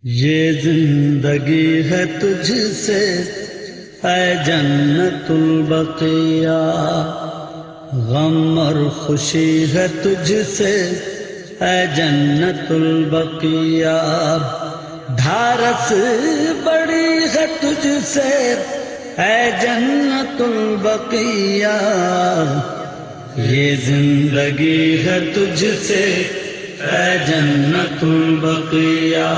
یہ زندگی ہے تجھ سے اے جنت البقیہ، غم اور خوشی ہے تجھ سے اے جنت البقیہ، ڈھارس بڑی ہے تجھ سے اے جنت البقیہ، یہ زندگی ہے تجھ سے اے جنت البقیہ۔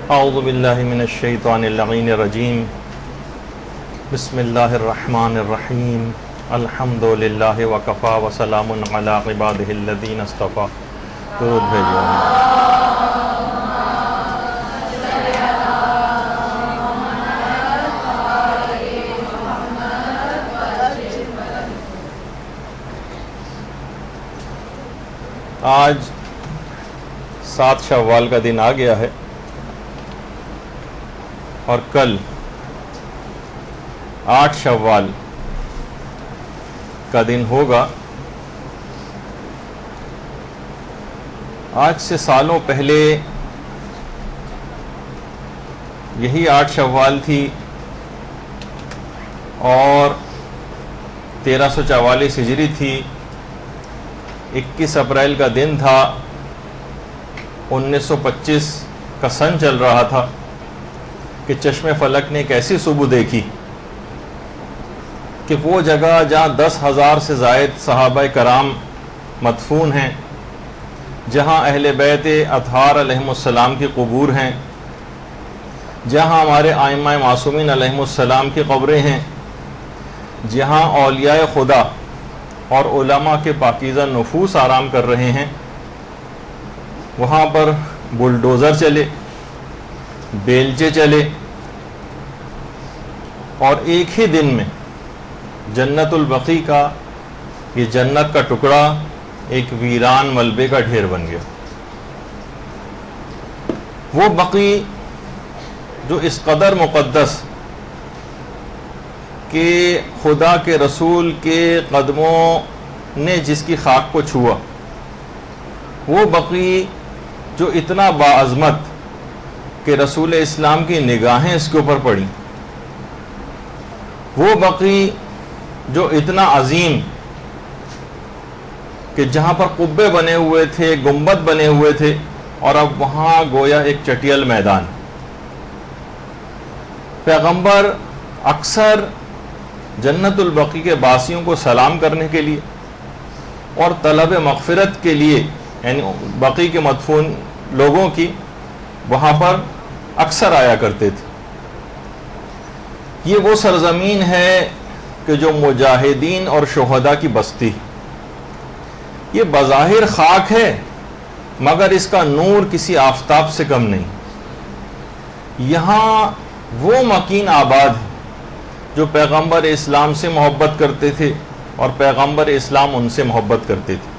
اعوذ باللہ من الشیطان اللعین الرجیم، بسم اللہ الرحمن الرحیم، الحمد للہ وکفا وسلام علی عبادہ الذین اصطفیٰ۔ درود بھیجو۔ آج 7 شوال کا دن آ گیا ہے اور کل 8 شوال کا دن ہوگا۔ آج سے سالوں پہلے یہی 8 شوال تھی اور 1344 ہجری تھی۔ 21 اپریل کا دن تھا، 1925 کا سن چل رہا تھا کہ چشم فلک نے ایک ایسی صبح دیکھی کہ وہ جگہ جہاں 10,000 سے زائد صحابہ کرام مدفون ہیں، جہاں اہل بیت اطہار علیہم السلام کی قبور ہیں، جہاں ہمارے ائمہ معصومین علیہم السلام کی قبریں ہیں، جہاں اولیاء خدا اور علماء کے پاکیزہ نفوس آرام کر رہے ہیں، وہاں پر بلڈوزر چلے، بیلچے چلے اور ایک ہی دن میں جنت البقیع کا یہ جنت کا ٹکڑا ایک ویران ملبے کا ڈھیر بن گیا۔ وہ بقیع جو اس قدر مقدس کہ خدا کے رسول کے قدموں نے جس کی خاک کو چھوا، وہ بقیع جو اتنا باعظمت کہ رسول اسلام کی نگاہیں اس کے اوپر پڑیں، وہ بقیع جو اتنا عظیم کہ جہاں پر قبے بنے ہوئے تھے، گنبد بنے ہوئے تھے، اور اب وہاں گویا ایک چٹیل میدان۔ پیغمبر اکثر جنت البقیع کے باسیوں کو سلام کرنے کے لیے اور طلب مغفرت کے لیے، یعنی بقیع کے مدفون لوگوں کی، وہاں پر اکثر آیا کرتے تھے۔ یہ وہ سرزمین ہے کہ جو مجاہدین اور شہداء کی بستی، یہ بظاہر خاک ہے مگر اس کا نور کسی آفتاب سے کم نہیں۔ یہاں وہ مکین آباد ہیں جو پیغمبر اسلام سے محبت کرتے تھے اور پیغمبر اسلام ان سے محبت کرتے تھے۔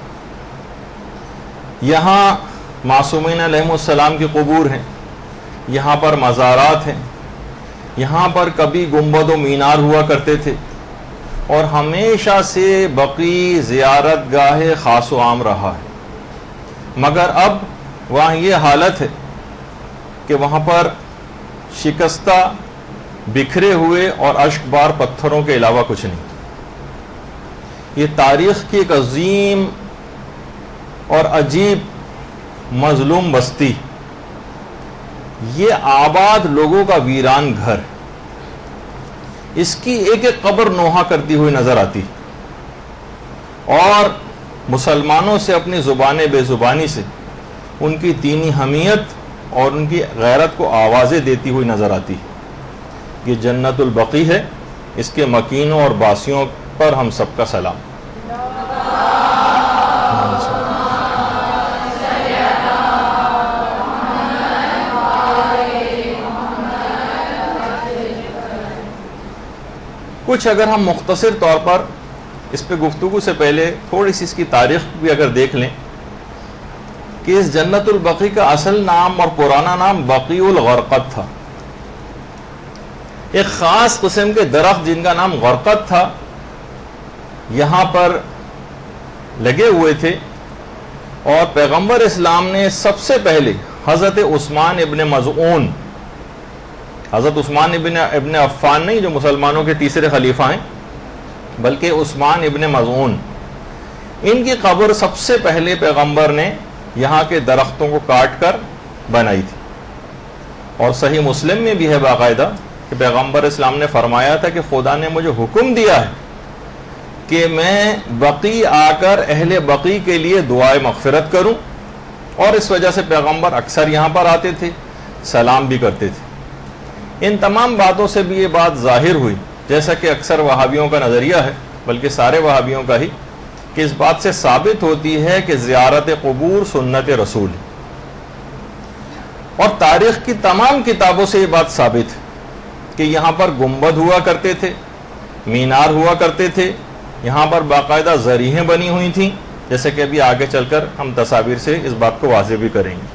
یہاں معصومین علیہم السلام کی قبور ہیں، یہاں پر مزارات ہیں، یہاں پر کبھی گنبد و مینار ہوا کرتے تھے، اور ہمیشہ سے بقیع زیارت گاہ خاص و عام رہا ہے۔ مگر اب وہاں یہ حالت ہے کہ وہاں پر شکستہ، بکھرے ہوئے اور اشک بار پتھروں کے علاوہ کچھ نہیں۔ یہ تاریخ کی ایک عظیم اور عجیب مظلوم بستی، یہ آباد لوگوں کا ویران گھر، اس کی ایک ایک قبر نوحہ کرتی ہوئی نظر آتی، اور مسلمانوں سے اپنی زبان بے زبانی سے ان کی دینی حمیت اور ان کی غیرت کو آوازیں دیتی ہوئی نظر آتی۔ یہ جنت البقیع ہے، اس کے مکینوں اور باسیوں پر ہم سب کا سلام۔ کچھ اگر ہم مختصر طور پر اس پہ گفتگو سے پہلے تھوڑی سی اس کی تاریخ بھی اگر دیکھ لیں کہ اس جنت البقیع کا اصل نام اور پرانا نام بقیع الغرقد تھا۔ ایک خاص قسم کے درخت جن کا نام غرقد تھا یہاں پر لگے ہوئے تھے، اور پیغمبر اسلام نے سب سے پہلے حضرت عثمان ابن مظعون، حضرت عثمان ابن عفان نہیں جو مسلمانوں کے تیسرے خلیفہ ہیں، بلکہ عثمان ابن مظعون، ان کی قبر سب سے پہلے پیغمبر نے یہاں کے درختوں کو کاٹ کر بنائی تھی. اور صحیح مسلم میں بھی ہے باقاعدہ کہ پیغمبر اسلام نے فرمایا تھا کہ خدا نے مجھے حکم دیا ہے کہ میں بقی آ کر اہل بقی کے لیے دعائے مغفرت کروں، اور اس وجہ سے پیغمبر اکثر یہاں پر آتے تھے، سلام بھی کرتے تھے. ان تمام باتوں سے بھی یہ بات ظاہر ہوئی، جیسا کہ اکثر وہابیوں کا نظریہ ہے، بلکہ سارے وہابیوں کا ہی، کہ اس بات سے ثابت ہوتی ہے کہ زیارت قبور سنت رسول ہے. اور تاریخ کی تمام کتابوں سے یہ بات ثابت ہے کہ یہاں پر گنبد ہوا کرتے تھے، مینار ہوا کرتے تھے، یہاں پر باقاعدہ ذریحیں بنی ہوئی تھیں، جیسے کہ ابھی آگے چل کر ہم تصاویر سے اس بات کو واضح بھی کریں گے.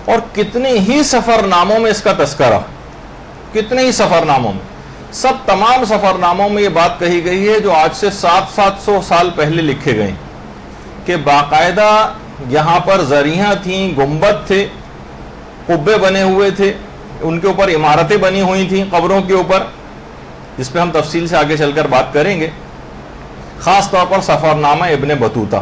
اور کتنے ہی سفر ناموں میں اس کا تذکرہ، کتنے ہی سفر ناموں میں، تمام سفر ناموں میں یہ بات کہی گئی ہے جو آج سے 700 سال پہلے لکھے گئے کہ باقاعدہ یہاں پر ذریحیں تھیں، گنبد تھے، قبے بنے ہوئے تھے، ان کے اوپر عمارتیں بنی ہوئی تھیں قبروں کے اوپر، جس پہ ہم تفصیل سے آگے چل کر بات کریں گے. خاص طور پر سفر نامہ ابن بطوطہ،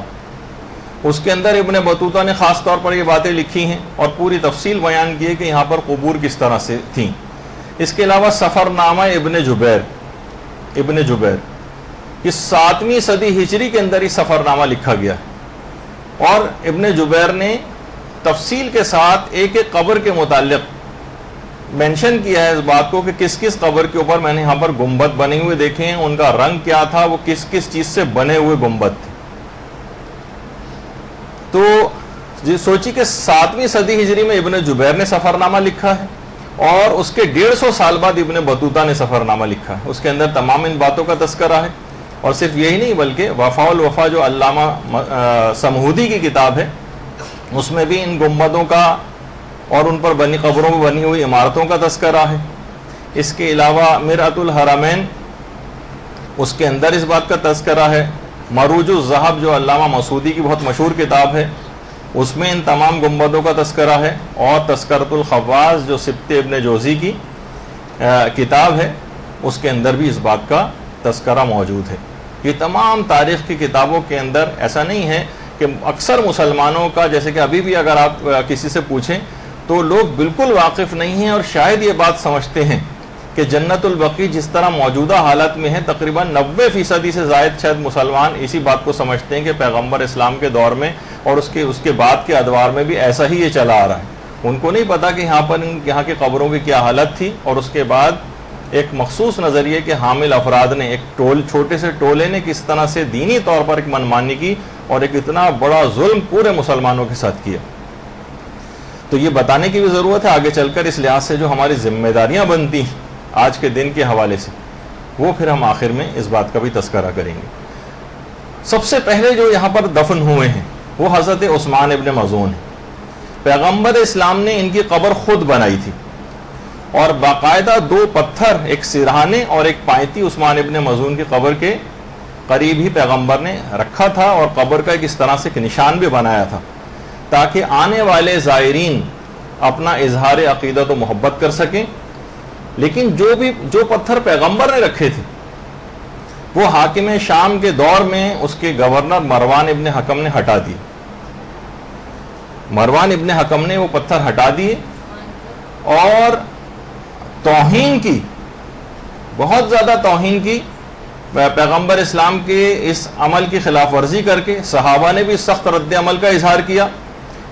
اس کے اندر ابن بطوطہ نے خاص طور پر یہ باتیں لکھی ہیں اور پوری تفصیل بیان کی ہے کہ یہاں پر قبور کس طرح سے تھیں. اس کے علاوہ سفر نامہ ابن جبیر یہ 7ویں صدی ہجری کے اندر ہی سفر نامہ لکھا گیا ہے، اور ابن جبیر نے تفصیل کے ساتھ ایک ایک قبر کے متعلق مینشن کیا ہے اس بات کو کہ کس کس قبر کے اوپر میں نے یہاں پر گنبد بنے ہوئے دیکھے ہیں، ان کا رنگ کیا تھا، وہ کس کس چیز سے بنے ہوئے گنبد تھے. تو سوچی کہ 7ویں صدی ہجری میں ابن جبیر نے سفر نامہ لکھا ہے، اور اس کے 150 سال بعد ابن بطوطہ نے سفر نامہ لکھا ہے. اس کے اندر تمام ان باتوں کا تذکرہ ہے. اور صرف یہی نہیں بلکہ وفاء الوفا جو علامہ سمہودی کی کتاب ہے، اس میں بھی ان گنبدوں کا اور ان پر بنی قبروں میں بنی ہوئی عمارتوں کا تذکرہ ہے. اس کے علاوہ مرعۃ الحرمین، اس کے اندر اس بات کا تذکرہ ہے. مروج الذہب جو علامہ مسعودی کی بہت مشہور کتاب ہے، اس میں ان تمام گنبدوں کا تذکرہ ہے. اور تذکرۃ الخواص جو سبط ابن جوزی کی کتاب ہے، اس کے اندر بھی اس بات کا تذکرہ موجود ہے. یہ تمام تاریخ کی کتابوں کے اندر ایسا نہیں ہے کہ اکثر مسلمانوں کا، جیسے کہ ابھی بھی اگر آپ کسی سے پوچھیں تو لوگ بالکل واقف نہیں ہیں، اور شاید یہ بات سمجھتے ہیں کہ جنت البقیع جس طرح موجودہ حالت میں ہے، تقریباً 90% سے زائد شاید مسلمان اسی بات کو سمجھتے ہیں کہ پیغمبر اسلام کے دور میں اور اس کے بعد کے ادوار میں بھی ایسا ہی یہ چلا آ رہا ہے. ان کو نہیں پتا کہ یہاں کی قبروں کی کیا حالت تھی. اور اس کے بعد ایک مخصوص نظریے کے حامل افراد نے، ایک چھوٹے سے ٹولے نے کس طرح سے دینی طور پر ایک منمانی کی اور ایک اتنا بڑا ظلم پورے مسلمانوں کے ساتھ کیا. تو یہ بتانے کی بھی ضرورت ہے آگے چل کر، اس لحاظ سے جو ہماری ذمہ داریاں بنتی ہیں آج کے دن کے حوالے سے، وہ پھر ہم آخر میں اس بات کا بھی تذکرہ کریں گے. سب سے پہلے جو یہاں پر دفن ہوئے ہیں وہ حضرت عثمان ابن مظعون ہیں. پیغمبر اسلام نے ان کی قبر خود بنائی تھی، اور باقاعدہ 2 پتھر، ایک سرہانے اور ایک پائنتی، عثمان ابن مظعون کی قبر کے قریب ہی پیغمبر نے رکھا تھا، اور قبر کا ایک اس طرح سے نشان بھی بنایا تھا تاکہ آنے والے زائرین اپنا اظہار عقیدت و محبت کر سکیں. لیکن جو پتھر پیغمبر نے رکھے تھے وہ حاکم شام کے دور میں اس کے گورنر مروان ابن حکم نے ہٹا دیے. مروان ابن حکم نے وہ پتھر ہٹا دیے اور توہین کی، بہت زیادہ توہین کی، پیغمبر اسلام کے اس عمل کی خلاف ورزی کر کے. صحابہ نے بھی سخت رد عمل کا اظہار کیا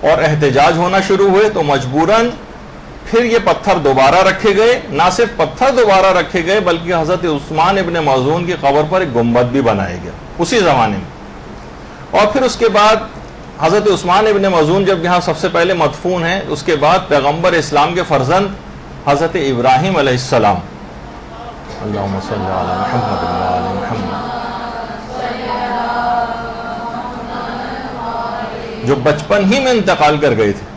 اور احتجاج ہونا شروع ہوئے، تو مجبوراً پھر یہ پتھر دوبارہ رکھے گئے. نہ صرف پتھر دوبارہ رکھے گئے بلکہ حضرت عثمان ابن مظعون کی قبر پر ایک گنبد بھی بنایا گیا اسی زمانے میں. اور پھر اس کے بعد حضرت عثمان ابن مظعون جب یہاں سب سے پہلے مدفون ہیں، اس کے بعد پیغمبر اسلام کے فرزند حضرت ابراہیم علیہ السلام، اللہم صلی علی محمد و علی محمد، جو بچپن ہی میں انتقال کر گئے تھے.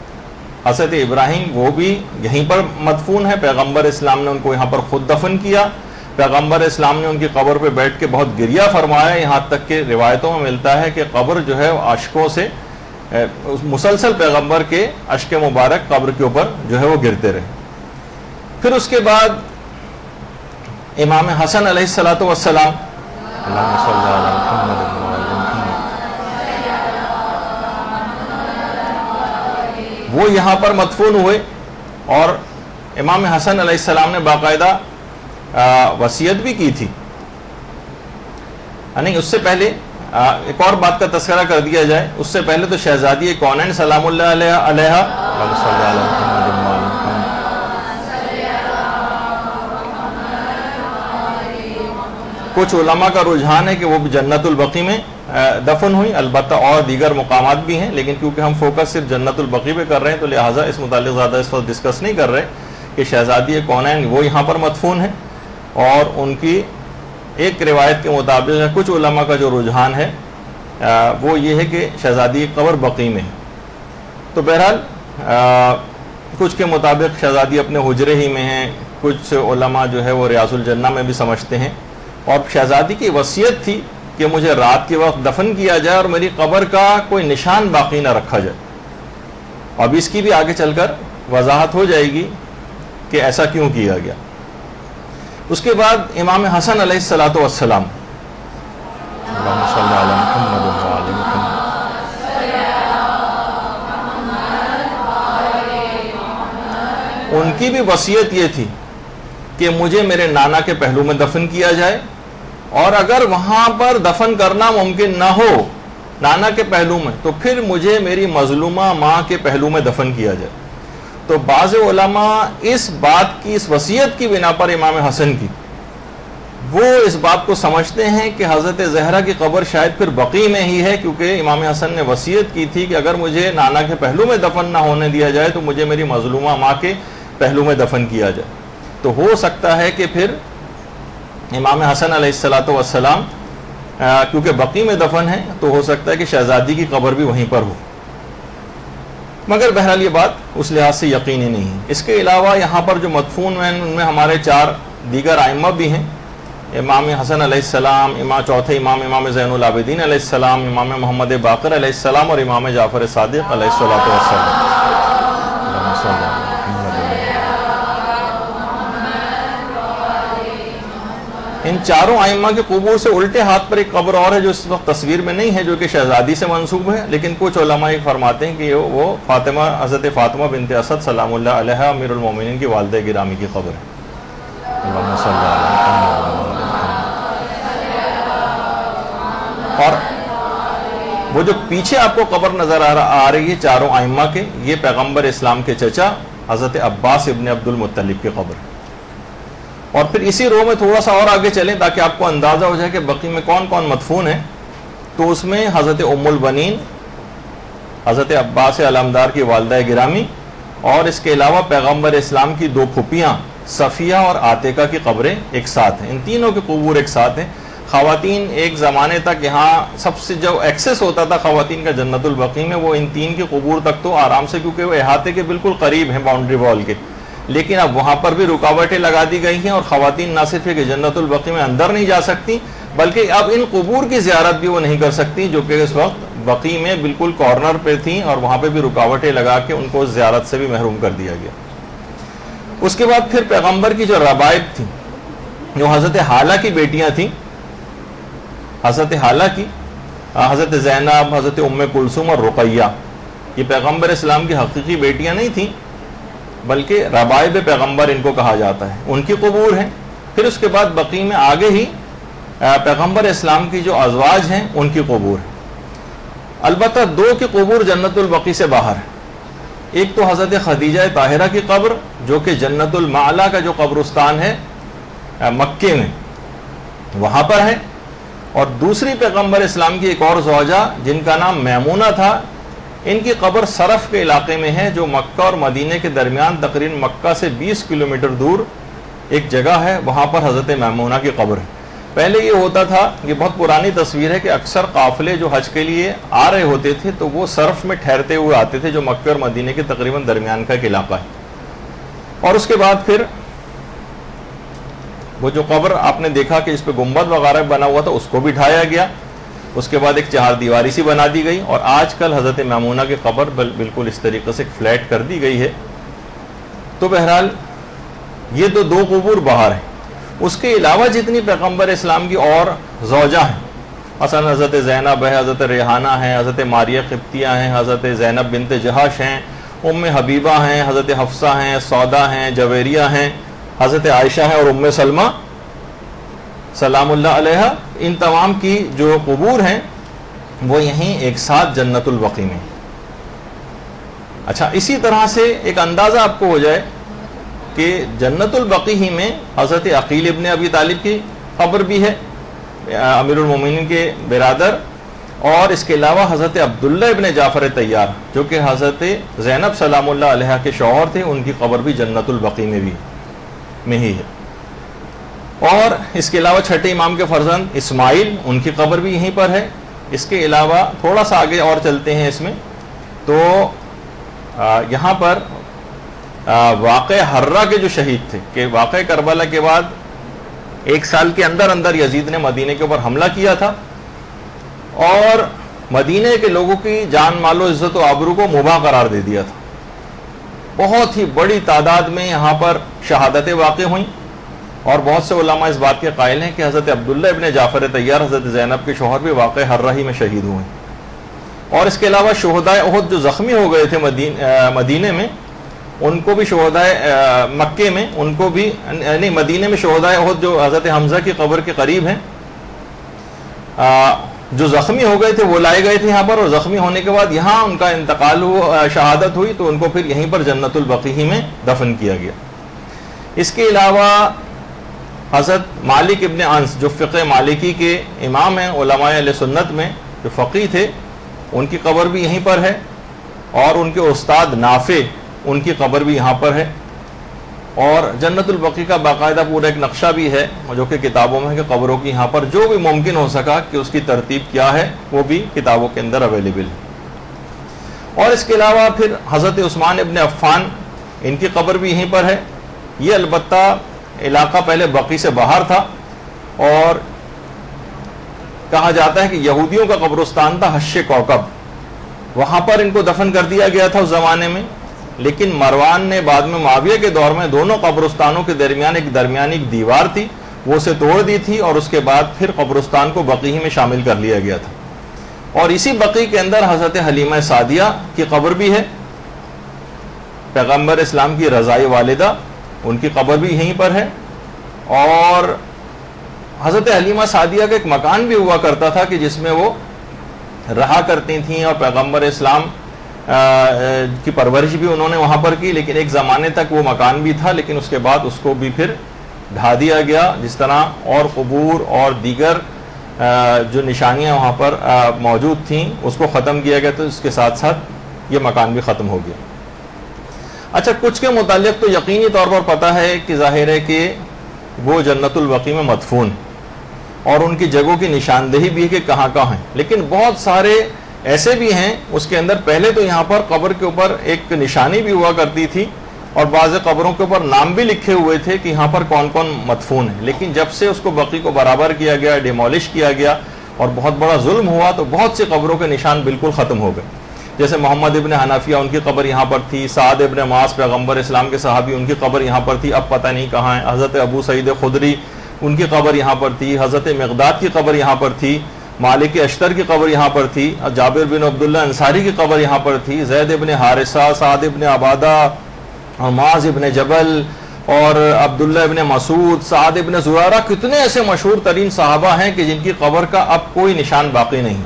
حضرت ابراہیم وہ بھی یہیں پر مدفون ہے. پیغمبر اسلام نے ان کو یہاں پر خود دفن کیا. پیغمبر اسلام نے ان کی قبر پہ بیٹھ کے بہت گریہ فرمایا، یہاں تک کہ روایتوں میں ملتا ہے کہ قبر جو ہے عاشقوں سے مسلسل پیغمبر کے اشک مبارک قبر کے اوپر جو ہے وہ گرتے رہے۔ پھر اس کے بعد امام حسن علیہ الصلوۃ والسلام، اللہم صلی علی محمد وعلی محمد، وہ یہاں پر مدفون ہوئے، اور امام حسن علیہ السلام نے باقاعدہ وصیت بھی کی تھی۔ نہیں، اس سے پہلے ایک اور بات کا تذکرہ کر دیا جائے، اس سے پہلے تو شہزادی کونین سلام اللہ علیہ اللہم صلی علی محمد وعلی محمد، کچھ علماء کا رجحان ہے کہ وہ بھی جنت البقیع میں دفن ہوئی، البتہ اور دیگر مقامات بھی ہیں، لیکن کیونکہ ہم فوکس صرف جنت البقیع پہ کر رہے ہیں تو لہٰذا اس متعلق زیادہ اس وقت ڈسکس نہیں کر رہے کہ شہزادی کونین وہ یہاں پر مدفون ہیں، اور ان کی ایک روایت کے مطابق کچھ علماء کا جو رجحان ہے وہ یہ ہے کہ شہزادی قبر بقیع میں ہے۔ تو بہرحال کچھ کے مطابق شہزادی اپنے حجرے ہی میں ہیں، کچھ علماء جو ہے وہ ریاض الجنہ میں بھی سمجھتے ہیں، اور شہزادی کی وصیت تھی کہ مجھے رات کے وقت دفن کیا جائے اور میری قبر کا کوئی نشان باقی نہ رکھا جائے۔ اب اس کی بھی آگے چل کر وضاحت ہو جائے گی کہ ایسا کیوں کیا گیا۔ اس کے بعد امام حسن علیہ الصلوۃ والسلام، اللہم صلی علی محمد وعلی محمد، ان کی بھی وصیت یہ تھی کہ مجھے میرے نانا کے پہلو میں دفن کیا جائے، اور اگر وہاں پر دفن کرنا ممکن نہ ہو نانا کے پہلو میں تو پھر مجھے میری مظلومہ ماں کے پہلو میں دفن کیا جائے۔ تو بعض علماء اس بات کی، اس وصیت کی بنا پر امام حسن کی، وہ اس بات کو سمجھتے ہیں کہ حضرت زہرا کی قبر شاید پھر بقیع میں ہی ہے، کیونکہ امام حسن نے وصیت کی تھی کہ اگر مجھے نانا کے پہلو میں دفن نہ ہونے دیا جائے تو مجھے میری مظلومہ ماں کے پہلو میں دفن کیا جائے۔ تو ہو سکتا ہے کہ پھر امام حسن علیہ الصلوۃ والسلام کیونکہ بقیع میں دفن ہے تو ہو سکتا ہے کہ شہزادی کی قبر بھی وہیں پر ہو، مگر بہرحال یہ بات اس لحاظ سے یقینی نہیں ہے۔ اس کے علاوہ یہاں پر جو مدفون ہیں ان میں ہمارے 4 دیگر ائمہ بھی ہیں، امام حسن علیہ السلام، چوتھے امام زین العابدین علیہ السلام، امام محمد باقر علیہ السلام، اور امام جعفر صادق علیہ الصلوۃ والسلام۔ ان 4 ائمہ کے قبور سے الٹے ہاتھ پر ایک قبر اور ہے جو اس وقت تصویر میں نہیں ہے، جو کہ شہزادی سے منسوب ہے، لیکن کچھ علماء یہ فرماتے ہیں کہ وہ حضرت فاطمہ بنت اسد سلام اللہ علیہا امیر المومنین کی والدہ گرامی کی قبر ہے۔ اللہم صلی علی محمد۔ اور وہ جو پیچھے آپ کو قبر نظر آ رہی ہے 4 ائمہ کے، یہ پیغمبر اسلام کے چچا حضرت عباس ابن عبد المطلب کی قبر ہے۔ اور پھر اسی رو میں تھوڑا سا اور آگے چلیں تاکہ آپ کو اندازہ ہو جائے کہ بقیع میں کون کون مدفون ہیں، تو اس میں حضرت ام البنین حضرت عباس علمدار کی والدہ گرامی، اور اس کے علاوہ پیغمبر اسلام کی 2 پھوپھیاں صفیہ اور عاتقہ کی قبریں ایک ساتھ ہیں۔ ان تینوں کے قبور ایک ساتھ ہیں۔ خواتین ایک زمانے تک یہاں سب سے جو ایکسس ہوتا تھا خواتین کا جنت البقیع میں، وہ ان 3 کی قبور تک تو آرام سے، کیونکہ وہ احاطے کے بالکل قریب ہیں باؤنڈری وال کے، لیکن اب وہاں پر بھی رکاوٹیں لگا دی گئی ہیں، اور خواتین نہ صرف کہ جنت البقیع میں اندر نہیں جا سکتی بلکہ اب ان قبور کی زیارت بھی وہ نہیں کر سکتی، جو کہ اس وقت بقیع میں بالکل کارنر پہ تھیں، اور وہاں پہ بھی رکاوٹیں لگا کے ان کو زیارت سے بھی محروم کر دیا گیا۔ اس کے بعد پھر پیغمبر کی جو ربائب تھیں، جو حضرت حالہ کی بیٹیاں تھیں، حضرت حالہ کی، حضرت زینب، حضرت ام کلثوم اور رقیہ، یہ پیغمبر اسلام کی حقیقی بیٹیاں نہیں تھیں بلکہ ربائب پیغمبر ان کو کہا جاتا ہے، ان کی قبور ہیں۔ پھر اس کے بعد بقیع میں آگے ہی پیغمبر اسلام کی جو ازواج ہیں ان کی قبور ہیں۔ البتہ 2 کی قبور جنت البقیع سے باہر ہے۔ ایک تو حضرت خدیجہ طاہرہ کی قبر جو کہ جنت المعلا کا جو قبرستان ہے مکے میں وہاں پر ہے، اور دوسری پیغمبر اسلام کی ایک اور زوجہ جن کا نام میمونہ تھا، ان کی قبر صرف کے علاقے میں ہے، جو مکہ اور مدینہ کے درمیان تقریباً مکہ سے 20 کلومیٹر دور ایک جگہ ہے، وہاں پر حضرت میمونہ کی قبر ہے۔ پہلے یہ ہوتا تھا، یہ بہت پرانی تصویر ہے، کہ اکثر قافلے جو حج کے لیے آ رہے ہوتے تھے تو وہ صرف میں ٹھہرتے ہوئے آتے تھے، جو مکہ اور مدینہ کے تقریباً درمیان کا ایک علاقہ ہے۔ اور اس کے بعد پھر وہ جو قبر آپ نے دیکھا کہ اس پہ گنبد وغیرہ بنا ہوا تھا، اس کو بھی ڈھایا گیا، اس کے بعد ایک چہار دیواری سی بنا دی گئی، اور آج کل حضرت میمونہ کی قبر بالکل اس طریقے سے فلیٹ کر دی گئی ہے۔ تو بہرحال یہ تو دو قبور باہر ہیں۔ اس کے علاوہ جتنی پیغمبر اسلام کی اور زوجہ ہیں، مثلا حضرت زینب ہے، حضرت ریحانہ ہیں، حضرت ماریہ قبطیہ ہیں، حضرت زینب بنت جہش ہیں، ام حبیبہ ہیں، حضرت حفصہ ہیں، سودا ہیں، جویریہ ہیں، حضرت عائشہ ہیں اور ام سلمہ سلام اللہ علیہ، ان تمام کی جو قبور ہیں وہ یہیں ایک ساتھ جنت البقیع میں۔ اچھا، اسی طرح سے ایک اندازہ آپ کو ہو جائے کہ جنت البقیع ہی میں حضرت عقیل ابن ابی طالب کی قبر بھی ہے، امیر المومنین کے برادر، اور اس کے علاوہ حضرت عبداللہ ابن جعفر طیار جو کہ حضرت زینب سلام اللہ علیہ کے شوہر تھے، ان کی قبر بھی جنت البقیع میں ہی ہے۔ اور اس کے علاوہ چھٹے امام کے فرزند اسماعیل، ان کی قبر بھی یہیں پر ہے۔ اس کے علاوہ تھوڑا سا آگے اور چلتے ہیں اس میں، تو یہاں پر واقع حرہ کے جو شہید تھے، کہ واقع کربلا کے بعد ایک سال کے اندر یزید نے مدینہ کے اوپر حملہ کیا تھا، اور مدینہ کے لوگوں کی جان مال و عزت و آبرو کو مباح قرار دے دیا تھا۔ بہت ہی بڑی تعداد میں یہاں پر شہادتیں واقع ہوئیں، اور بہت سے علماء اس بات کے قائل ہیں کہ حضرت عبداللہ ابن جعفر طیار حضرت زینب کے شوہر بھی واقع حرہ ہی میں شہید ہوئے۔ اور اس کے علاوہ شہدائے احد جو زخمی ہو گئے تھے مدینہ میں، ان کو بھی شہدائے مکے میں، ان کو بھی نہیں، مدینہ میں شہدائے احد جو حضرت حمزہ کی قبر کے قریب ہیں، جو زخمی ہو گئے تھے وہ لائے گئے تھے یہاں پر، اور زخمی ہونے کے بعد یہاں ان کا انتقال ہوا، شہادت ہوئی، تو ان کو پھر یہیں پر جنت البقیع میں دفن کیا گیا۔ اس کے علاوہ حضرت مالک ابن انس جو فقہ مالکی کے امام ہیں علماء اہل سنت میں، جو فقیہ تھے، ان کی قبر بھی یہیں پر ہے، اور ان کے استاد نافع، ان کی قبر بھی یہاں پر ہے۔ اور جنت البقیع کا باقاعدہ پورا ایک نقشہ بھی ہے جو کہ کتابوں میں ہے، کہ قبروں کی یہاں پر جو بھی ممکن ہو سکا کہ اس کی ترتیب کیا ہے وہ بھی کتابوں کے اندر اویلیبل ہے۔ اور اس کے علاوہ پھر حضرت عثمان ابن عفان، ان کی قبر بھی یہیں پر ہے۔ یہ البتہ علاقہ پہلے بقیع سے باہر تھا، اور کہا جاتا ہے کہ یہودیوں کا قبرستان تھا حش کوکب، وہاں پر ان کو دفن کر دیا گیا تھا اس زمانے میں، لیکن مروان نے بعد میں معاویہ کے دور میں دونوں قبرستانوں کے درمیان ایک درمیانی ایک دیوار تھی، وہ اسے توڑ دی تھی، اور اس کے بعد پھر قبرستان کو بقیع میں شامل کر لیا گیا تھا۔ اور اسی بقیع کے اندر حضرت حلیمہ سعدیہ کی قبر بھی ہے، پیغمبر اسلام کی رضائی والدہ، ان کی قبر بھی یہیں پر ہے۔ اور حضرت حلیمہ سعدیہ کا ایک مکان بھی ہوا کرتا تھا کہ جس میں وہ رہا کرتی تھیں، اور پیغمبر اسلام کی پرورش بھی انہوں نے وہاں پر کی، لیکن ایک زمانے تک وہ مکان بھی تھا، لیکن اس کے بعد اس کو بھی پھر ڈھا دیا گیا، جس طرح اور قبور اور دیگر جو نشانیاں وہاں پر موجود تھیں اس کو ختم کیا گیا، تو اس کے ساتھ ساتھ یہ مکان بھی ختم ہو گیا۔ اچھا، کچھ کے متعلق تو یقینی طور پر پتہ ہے کہ ظاہر ہے کہ وہ جنت البقیع میں مدفون، اور ان کی جگہوں کی نشاندہی بھی ہے کہ کہاں کہاں ہیں، لیکن بہت سارے ایسے بھی ہیں اس کے اندر پہلے تو یہاں پر قبر کے اوپر ایک نشانی بھی ہوا کرتی تھی، اور بعض قبروں کے اوپر نام بھی لکھے ہوئے تھے کہ یہاں پر کون کون مدفون ہیں، لیکن جب سے اس کو بقیع کو برابر کیا گیا، ڈیمولش کیا گیا، اور بہت بڑا ظلم ہوا، تو بہت سی قبروں کے نشان بالکل ختم ہو گئے۔ جیسے محمد ابن حنفیہ، ان کی قبر یہاں پر تھی، سعد ابن معاذ پیغمبر اسلام کے صحابی، ان کی قبر یہاں پر تھی، اب پتہ نہیں کہاں ہے۔ حضرت ابو سعید خدری، ان کی قبر یہاں پر تھی، حضرت مقداد کی قبر یہاں پر تھی، مالک اشتر کی قبر یہاں پر تھی، جابر بن عبداللہ انصاری کی قبر یہاں پر تھی، زید ابن حارثہ، سعد ابن عبادہ، معاذ ابن جبل، اور عبداللہ ابن مسعود، سعد ابن زرارہ، کتنے ایسے مشہور ترین صحابہ ہیں کہ جن کی قبر کا اب کوئی نشان باقی نہیں،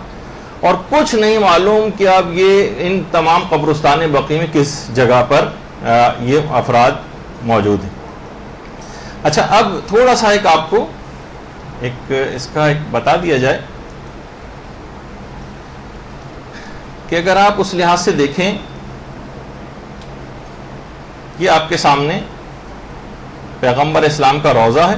اور کچھ نہیں معلوم کہ اب یہ ان تمام قبرستان بقیع میں کس جگہ پر یہ افراد موجود ہیں۔ اچھا، اب تھوڑا سا ایک آپ کو اس کا ایک بتا دیا جائے کہ اگر آپ اس لحاظ سے دیکھیں، یہ آپ کے سامنے پیغمبر اسلام کا روضہ ہے،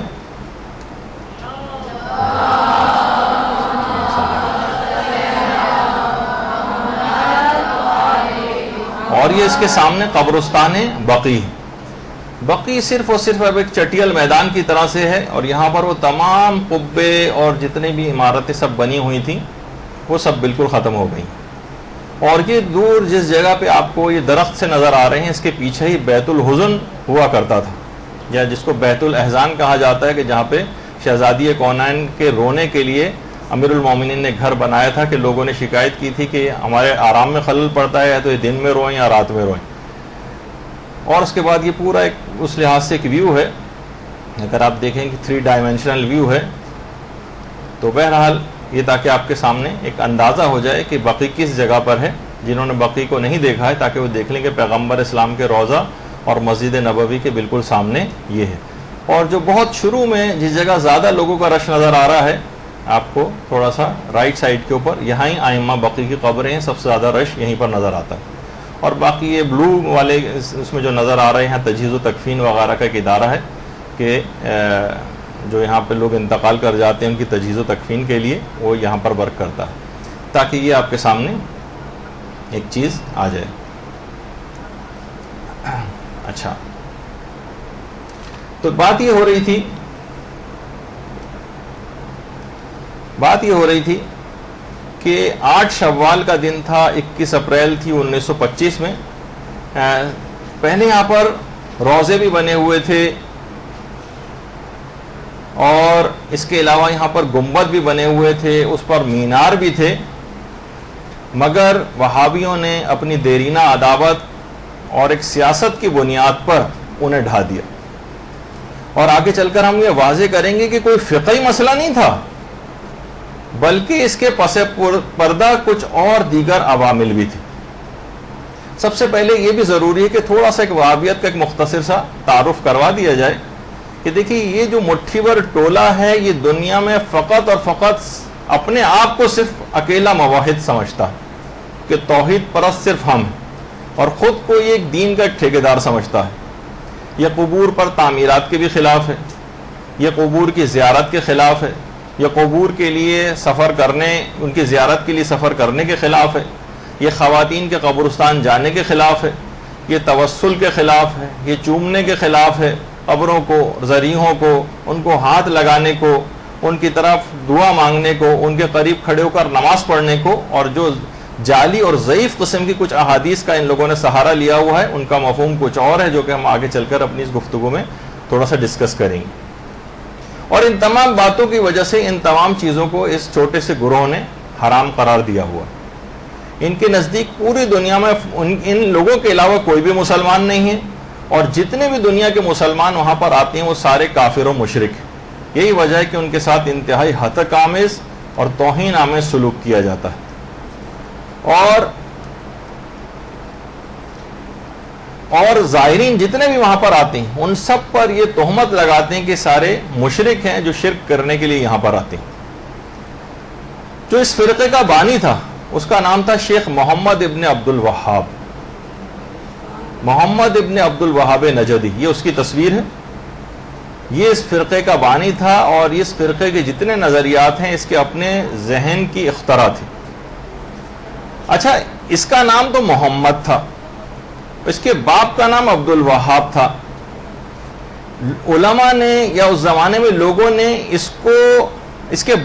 اور یہ اس کے سامنے قبرستان بقیع۔ بقیع صرف اور صرف اب ایک چٹیل میدان کی طرح سے ہے، اور یہاں پر وہ تمام قبے اور جتنے بھی عمارتیں سب بنی ہوئی تھیں، وہ سب بالکل ختم ہو گئی. اور یہ دور جس جگہ پہ آپ کو یہ درخت سے نظر آ رہے ہیں، اس کے پیچھے ہی بیت الحزن ہوا کرتا تھا، یا جس کو بیت الاحزان کہا جاتا ہے، کہ جہاں پہ شہزادی کونین کے رونے کے لیے امیر المومنین نے گھر بنایا تھا، کہ لوگوں نے شکایت کی تھی کہ ہمارے آرام میں خلل پڑتا ہے، تو یہ دن میں روئیں یا رات میں روئیں. اور اس کے بعد یہ پورا ایک اس لحاظ سے ایک ویو ہے، اگر آپ دیکھیں کہ 3 ڈائمینشنل ویو ہے. تو بہرحال یہ تاکہ آپ کے سامنے ایک اندازہ ہو جائے کہ بقی کس جگہ پر ہے. جنہوں نے بقی کو نہیں دیکھا ہے تاکہ وہ دیکھ لیں کہ پیغمبر اسلام کے روضہ اور مسجد نبوی کے بالکل سامنے یہ ہے. اور جو بہت شروع میں جس جگہ زیادہ لوگوں کا رش نظر آ رہا ہے آپ کو تھوڑا سا رائٹ سائڈ کے اوپر، یہاں ہی ائمہ بقی کی قبریں ہیں، سب سے زیادہ رش یہیں پر نظر آتا ہے. اور باقی یہ بلو والے اس میں جو نظر آ رہے ہیں تجہیز و تکفین وغیرہ کا ایک ادارہ ہے کہ جو یہاں پہ لوگ انتقال کر جاتے ہیں ان کی تجہیز و تکفین کے لیے وہ یہاں پر ورک کرتا ہے، تاکہ یہ آپ کے سامنے ایک چیز آ جائے. اچھا، تو بات یہ ہو رہی تھی کہ 8 شوال کا دن تھا، 21 اپریل تھی 1925 میں. پہلے یہاں پر روضے بھی بنے ہوئے تھے اور اس کے علاوہ یہاں پر گنبد بھی بنے ہوئے تھے، اس پر مینار بھی تھے، مگر وہابیوں نے اپنی دیرینہ عداوت اور ایک سیاست کی بنیاد پر انہیں ڈھا دیا. اور آگے چل کر ہم یہ واضح کریں گے کہ کوئی فقہی مسئلہ نہیں تھا، بلکہ اس کے پس پردہ کچھ اور دیگر عوامل بھی تھے. سب سے پہلے یہ بھی ضروری ہے کہ تھوڑا سا ایک وہابیت کا ایک مختصر سا تعارف کروا دیا جائے کہ دیکھیے یہ جو مٹھی بھر ٹولہ ہے یہ دنیا میں فقط اور فقط اپنے آپ کو صرف اکیلا موحد سمجھتا ہے کہ توحید پرست صرف ہم ہیں، اور خود کو یہ ایک دین کا ایک ٹھیکیدار سمجھتا ہے. یہ قبور پر تعمیرات کے بھی خلاف ہے، یہ قبور کی زیارت کے خلاف ہے، یہ قبور کے لیے سفر کرنے، ان کی زیارت کے لیے سفر کرنے کے خلاف ہے، یہ خواتین کے قبرستان جانے کے خلاف ہے، یہ توسل کے خلاف ہے، یہ چومنے کے خلاف ہے، قبروں کو، ذریحوں کو، ان کو ہاتھ لگانے کو، ان کی طرف دعا مانگنے کو، ان کے قریب کھڑے ہو کر نماز پڑھنے کو. اور جو جعلی اور ضعیف قسم کی کچھ احادیث کا ان لوگوں نے سہارا لیا ہوا ہے، ان کا مفہوم کچھ اور ہے جو کہ ہم آگے چل کر اپنی اس گفتگو میں تھوڑا سا ڈسکس کریں گے. اور ان تمام باتوں کی وجہ سے ان تمام چیزوں کو اس چھوٹے سے گروہ نے حرام قرار دیا ہوا. ان کے نزدیک پوری دنیا میں ان لوگوں کے علاوہ کوئی بھی مسلمان نہیں ہے، اور جتنے بھی دنیا کے مسلمان وہاں پر آتے ہیں وہ سارے کافر و مشرک ہیں. یہی وجہ ہے کہ ان کے ساتھ انتہائی ہتک آمیز اور توہین آمیز سلوک کیا جاتا ہے. اور ظاہرین جتنے بھی وہاں پر آتے ہیں ان سب پر یہ تہمت لگاتے ہیں کہ سارے مشرک ہیں جو شرک کرنے کے لیے یہاں پر آتے ہیں. جو اس فرقے کا بانی تھا اس کا نام تھا شیخ محمد ابن عبد الوہاب. محمد ابن عبد الوہاب نجدی، یہ اس کی تصویر ہے. یہ اس فرقے کا بانی تھا، اور اس فرقے کے جتنے نظریات ہیں اس کے اپنے ذہن کی اختراع تھی. اچھا، اس کا نام تو محمد تھا، اس کے باپ کا نام عبد الوہاب تھا. علماء نے یا اس زمانے میں لوگوں نے اس کے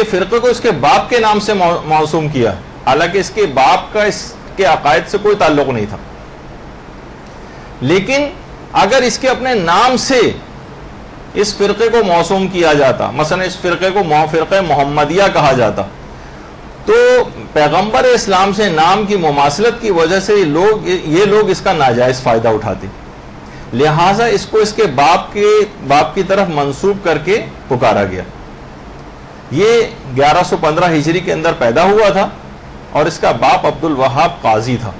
فرقے کو اس کے باپ کے نام سے موسوم کیا، حالانکہ اس کے باپ کا اس کے عقائد سے کوئی تعلق نہیں تھا. لیکن اگر اس کے اپنے نام سے اس فرقے کو موسوم کیا جاتا، مثلا اس فرقے کو فرقہ محمدیہ کہا جاتا، تو پیغمبر اسلام سے نام کی مماثلت کی وجہ سے یہ لوگ اس کا ناجائز فائدہ اٹھاتے، لہٰذا اس کو اس کے باپ کی طرف منسوب کر کے پکارا گیا. یہ 1115 ہجری کے اندر پیدا ہوا تھا، اور اس کا باپ عبد الوہاب قاضی تھا.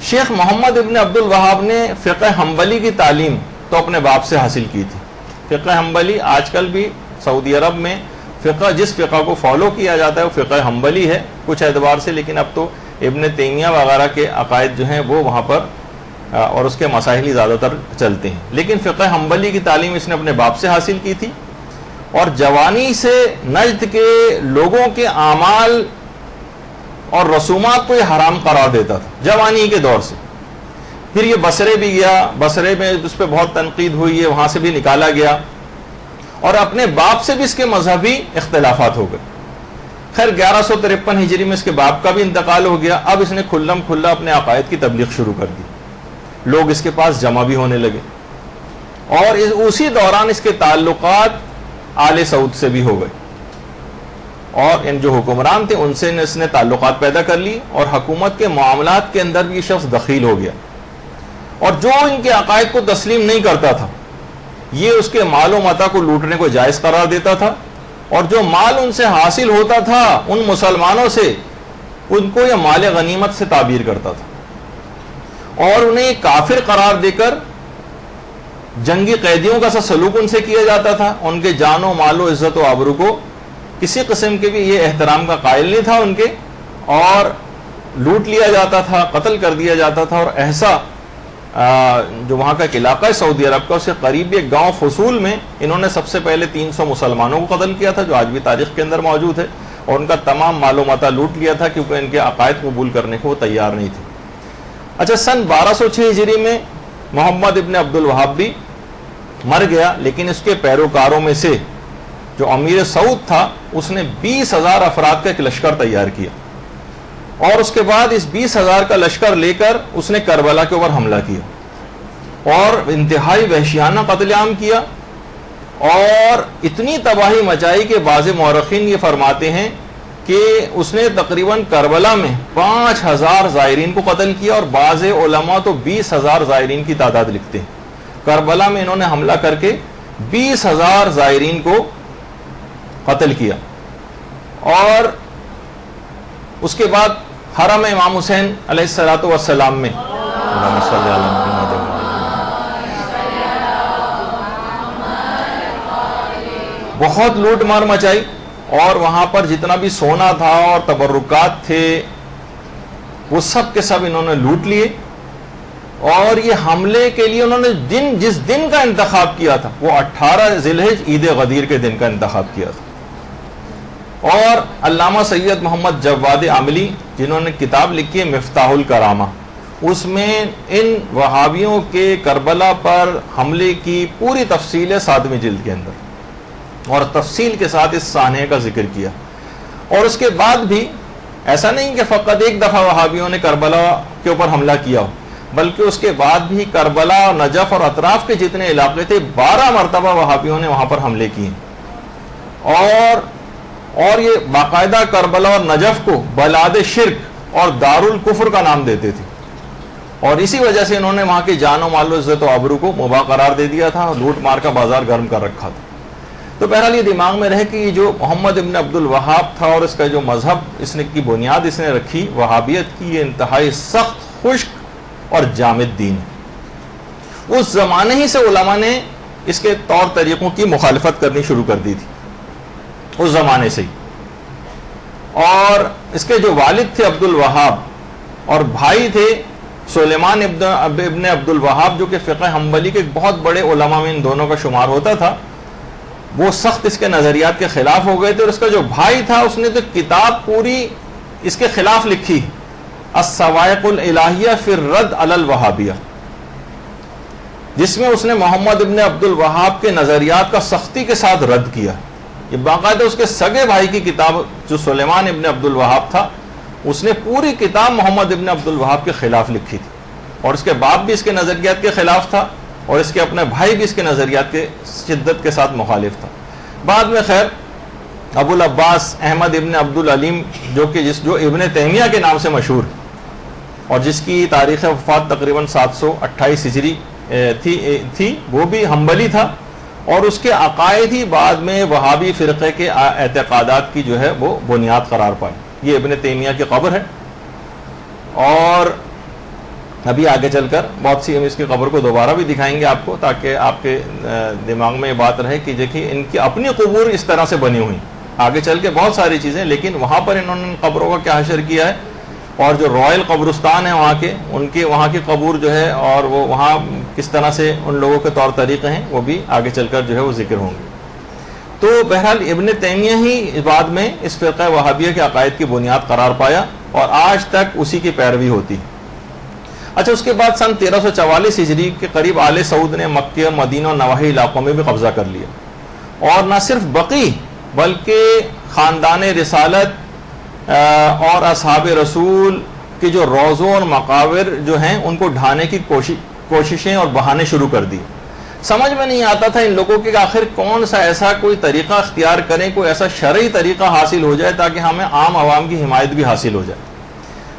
شیخ محمد ابن عبد الوہاب نے فقہ حنبلی کی تعلیم تو اپنے باپ سے حاصل کی تھی. فقہ حنبلی آج کل بھی سعودی عرب میں جس فقہ کو فالو کیا جاتا ہے وہ فقہ حنبلی ہے کچھ اعتبار سے، لیکن اب تو ابن تیمیہ وغیرہ کے عقائد جو ہیں وہ وہاں پر اور اس کے مسائل ہی زیادہ تر چلتے ہیں. لیکن فقہ حنبلی کی تعلیم اس نے اپنے باپ سے حاصل کی تھی، اور جوانی سے نجد کے لوگوں کے اعمال اور رسومات کو یہ حرام قرار دیتا تھا جوانی کے دور سے. پھر یہ بصرے بھی گیا، بصرے میں اس پہ بہت تنقید ہوئی ہے، وہاں سے بھی نکالا گیا، اور اپنے باپ سے بھی اس کے مذہبی اختلافات ہو گئے. خیر 1153 ہجری میں اس کے باپ کا بھی انتقال ہو گیا. اب اس نے کھلم کھلا اپنے عقائد کی تبلیغ شروع کر دی. لوگ اس کے پاس جمع بھی ہونے لگے اور اسی دوران اس کے تعلقات آل سعود سے بھی ہو گئے اور ان جو حکمران تھے ان سے اس نے تعلقات پیدا کر لی اور حکومت کے معاملات کے اندر بھی یہ شخص دخیل ہو گیا. اور جو ان کے عقائد کو تسلیم نہیں کرتا تھا یہ اس کے مال و متاع کو لوٹنے کو جائز قرار دیتا تھا اور جو مال ان سے حاصل ہوتا تھا ان مسلمانوں سے ان کو یہ مال غنیمت سے تعبیر کرتا تھا اور انہیں کافر قرار دے کر جنگی قیدیوں کا سا سلوک ان سے کیا جاتا تھا. ان کے جان و مال و عزت و آبرو کو کسی قسم کے بھی یہ احترام کا قائل نہیں تھا ان کے اور لوٹ لیا جاتا تھا, قتل کر دیا جاتا تھا. اور ایسا جو وہاں کا ایک علاقہ ہے سعودی عرب کا, اس کے قریب ایک گاؤں فصول میں انہوں نے سب سے پہلے 300 مسلمانوں کو قتل کیا تھا جو آج بھی تاریخ کے اندر موجود ہے اور ان کا تمام مال و متاع لوٹ لیا تھا کیونکہ ان کے عقائد قبول کرنے کو وہ تیار نہیں تھے. اچھا, سن 1206 ہجری میں محمد ابن عبد الوہاب بھی مر گیا لیکن اس کے پیروکاروں میں سے جو امیر سعود تھا اس نے 20,000 افراد کا ایک لشکر تیار کیا اور اس کے بعد اس 20,000 کا لشکر لے کر اس نے کربلا کے اوپر حملہ کیا اور انتہائی وحشیانہ قتل عام کیا اور اتنی تباہی مچائی کہ بعض مورخین یہ فرماتے ہیں کہ اس نے تقریباً کربلا میں 5,000 زائرین کو قتل کیا اور بعض علماء تو 20,000 زائرین کی تعداد لکھتے ہیں. کربلا میں انہوں نے حملہ کر کے 20,000 زائرین کو قتل کیا اور اس کے بعد حرم امام حسین علیہ الصلوۃ والسلام میں بہت لوٹ مار مچائی اور وہاں پر جتنا بھی سونا تھا اور تبرکات تھے وہ سب کے سب انہوں نے لوٹ لیے اور یہ حملے کے لیے انہوں نے جس دن کا انتخاب کیا تھا وہ 18 ذی الحجہ عید غدیر کے دن کا انتخاب کیا تھا. اور علامہ سید محمد جواد عاملی جنہوں نے کتاب لکھی ہے مفتاح الکرامہ, اس میں ان وہابیوں کے کربلا پر حملے کی پوری تفصیل ہے 7ویں جلد کے اندر اور تفصیل کے ساتھ اس سانحے کا ذکر کیا. اور اس کے بعد بھی ایسا نہیں کہ فقط ایک دفعہ وہابیوں نے کربلا کے اوپر حملہ کیا ہو بلکہ اس کے بعد بھی کربلا اور نجف اور اطراف کے جتنے علاقے تھے 12 مرتبہ وہابیوں نے وہاں پر حملے کیے اور یہ باقاعدہ کربلا اور نجف کو بلاد شرک اور دارالکفر کا نام دیتے تھے اور اسی وجہ سے انہوں نے وہاں کی جان و مال و عزت و آبرو کو مباح قرار دے دیا تھا اور لوٹ مار کا بازار گرم کر رکھا تھا. تو بہرحال یہ دماغ میں رہے کہ یہ جو محمد ابن عبد الوہاب تھا اور اس کا جو مذہب اس نے کی بنیاد اس نے رکھی وہابیت کی, یہ انتہائی سخت خشک اور جامد دین. اس زمانے ہی سے علماء نے اس کے طور طریقوں کی مخالفت کرنی شروع کر دی تھی اس زمانے سے ہی. اور اس کے جو والد تھے عبد الوہاب اور بھائی تھے سلیمان ابن عبد الوہاب جو کہ فقہ حنبلی کے بہت بڑے علماء میں ان دونوں کا شمار ہوتا تھا, وہ سخت اس کے نظریات کے خلاف ہو گئے تھے. اور اس کا جو بھائی تھا اس نے تو کتاب پوری اس کے خلاف لکھی, الصواعق الالہیہ فی الرد علی الوہابیہ, جس میں اس نے محمد ابن عبد الوہاب کے نظریات کا سختی کے ساتھ رد کیا. یہ باقاعدہ اس کے سگے بھائی کی کتاب جو سلیمان ابن عبد الوہاب تھا اس نے پوری کتاب محمد ابن عبد الوہاب کے خلاف لکھی تھی اور اس کے باپ بھی اس کے نظریات کے خلاف تھا اور اس کے اپنے بھائی بھی اس کے نظریات کے شدت کے ساتھ مخالف تھا. بعد میں خیر ابو العباس احمد ابن عبد العلیم جو ابن تیمیہ کے نام سے مشہور اور جس کی تاریخ وفات تقریباً 728 ہجری تھی, وہ بھی حنبلی تھا اور اس کے عقائد ہی بعد میں وہابی فرقے کے اعتقادات کی جو ہے وہ بنیاد قرار پائے. یہ ابن تیمیہ کی قبر ہے اور ابھی آگے چل کر بہت سی ہم اس کی قبر کو دوبارہ بھی دکھائیں گے آپ کو تاکہ آپ کے دماغ میں یہ بات رہے کہ دیکھیے ان کی اپنی قبور اس طرح سے بنی ہوئی. آگے چل کے بہت ساری چیزیں, لیکن وہاں پر انہوں نے قبروں کا کیا حشر کیا ہے اور جو رائل قبرستان ہے وہاں کے ان کے وہاں کی قبور جو ہے اور وہ وہاں کس طرح سے ان لوگوں کے طور طریقے ہیں وہ بھی آگے چل کر جو ہے وہ ذکر ہوں گے. تو بہرحال ابن تیمیہ ہی بعد میں اس فرقہ وہابیہ کے عقائد کی بنیاد قرار پایا اور آج تک اسی کی پیروی ہوتی. اچھا, اس کے بعد سن 1344 ہجری کے قریب آل سعود نے مکہ اور مدینہ اور نواحی علاقوں میں بھی قبضہ کر لیا اور نہ صرف بقی بلکہ خاندان رسالت اور اصحاب رسول کے جو روضوں اور مقابر جو ہیں ان کو ڈھانے کی کوششیں اور بہانے شروع کر دی. سمجھ میں نہیں آتا تھا ان لوگوں کے آخر کون سا ایسا کوئی طریقہ اختیار کریں, کوئی ایسا شرعی طریقہ حاصل ہو جائے تاکہ ہمیں عام عوام کی حمایت بھی حاصل ہو جائے.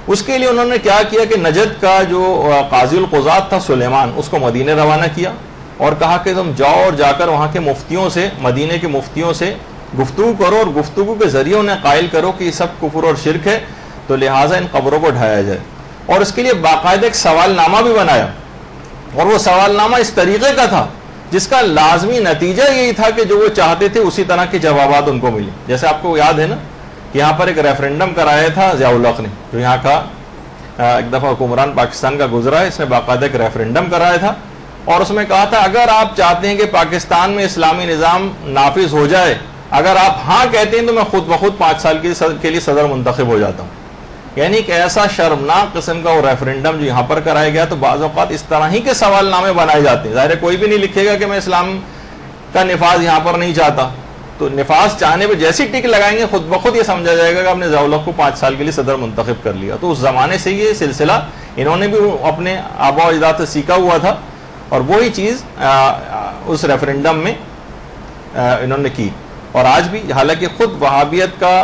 اس کے لیے انہوں نے کیا کیا کہ نجد کا جو قاضی القضات تھا سلیمان, اس کو مدینے روانہ کیا اور کہا کہ تم جاؤ اور جا کر وہاں کے مفتیوں سے, مدینے کے مفتیوں سے گفتگو کرو اور گفتگو کے ذریعے انہیں قائل کرو کہ یہ سب کفر اور شرک ہے, تو لہٰذا ان قبروں کو ڈھایا جائے. اور اس کے لیے باقاعدہ ایک سوال نامہ بھی بنایا, اور وہ سوال نامہ اس طریقے کا تھا جس کا لازمی نتیجہ یہی تھا کہ جو وہ چاہتے تھے اسی طرح کے جوابات ان کو ملے. جیسے آپ کو یاد ہے نا کہ یہاں پر ایک ریفرنڈم کرایا تھا ضیاء الحق نے, جو یہاں کا ایک دفعہ حکمران پاکستان کا گزرا ہے, اس نے باقاعدہ ایک ریفرنڈم کرایا تھا اور اس میں کہا تھا اگر آپ چاہتے ہیں کہ پاکستان میں اسلامی نظام نافذ ہو جائے, اگر آپ ہاں کہتے ہیں تو میں خود بخود 5 سال کے لیے صدر منتخب ہو جاتا ہوں. یعنی کہ ایسا شرمناک قسم کا وہ ریفرنڈم جو یہاں پر کرایا گیا. تو بعض اوقات اس طرح ہی کے سوال نامے بنائے جاتے ہیں. ظاہر ہے کوئی بھی نہیں لکھے گا کہ میں اسلام کا نفاذ یہاں پر نہیں چاہتا, تو نفاذ چاہنے پہ جیسی ٹک لگائیں گے خود بخود یہ سمجھا جائے گا کہ آپ نے ضیاء الحق کو 5 سال کے لیے صدر منتخب کر لیا. تو اس زمانے سے یہ سلسلہ انہوں نے بھی اپنے آباء و اجداد سے سیکھا ہوا تھا, اور وہی چیز اس ریفرنڈم میں انہوں نے کی. اور آج بھی حالانکہ خود وہابیت کا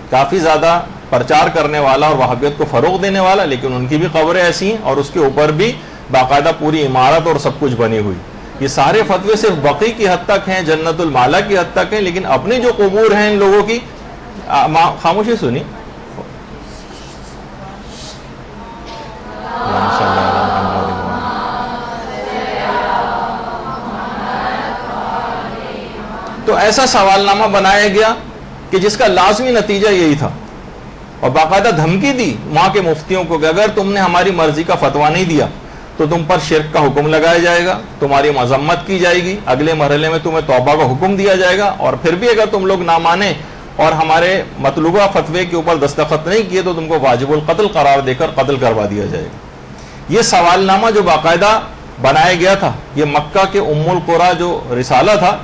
کافی زیادہ پرچار کرنے والا اور وہابیت کو فروغ دینے والا, لیکن ان کی بھی قبریں ایسی ہیں اور اس کے اوپر بھی باقاعدہ پوری عمارت اور سب کچھ بنی ہوئی. یہ سارے فتوے صرف بقی کی حد تک ہیں, جنت المالا کی حد تک ہیں, لیکن اپنی جو قبور ہیں ان لوگوں کی, خاموشی سنی, تو ایسا سوال نامہ بنایا گیا کہ جس کا لازمی نتیجہ یہی تھا, اور باقاعدہ دھمکی دی وہاں کے مفتیوں کو کہ اگر تم نے ہماری مرضی کا فتویٰ نہیں دیا تو تم پر شرک کا حکم لگایا جائے گا, تمہاری مذمت کی جائے گی, اگلے مرحلے میں تمہیں توبہ کا حکم دیا جائے گا, اور پھر بھی اگر تم لوگ نہ مانیں اور ہمارے مطلوبہ فتوے کے اوپر دستخط نہیں کیے تو تم کو واجب القتل قرار دے کر قتل کروا دیا جائے گا. یہ سوال نامہ جو باقاعدہ بنایا گیا تھا, یہ مکہ کے ام القریٰ جو رسالہ تھا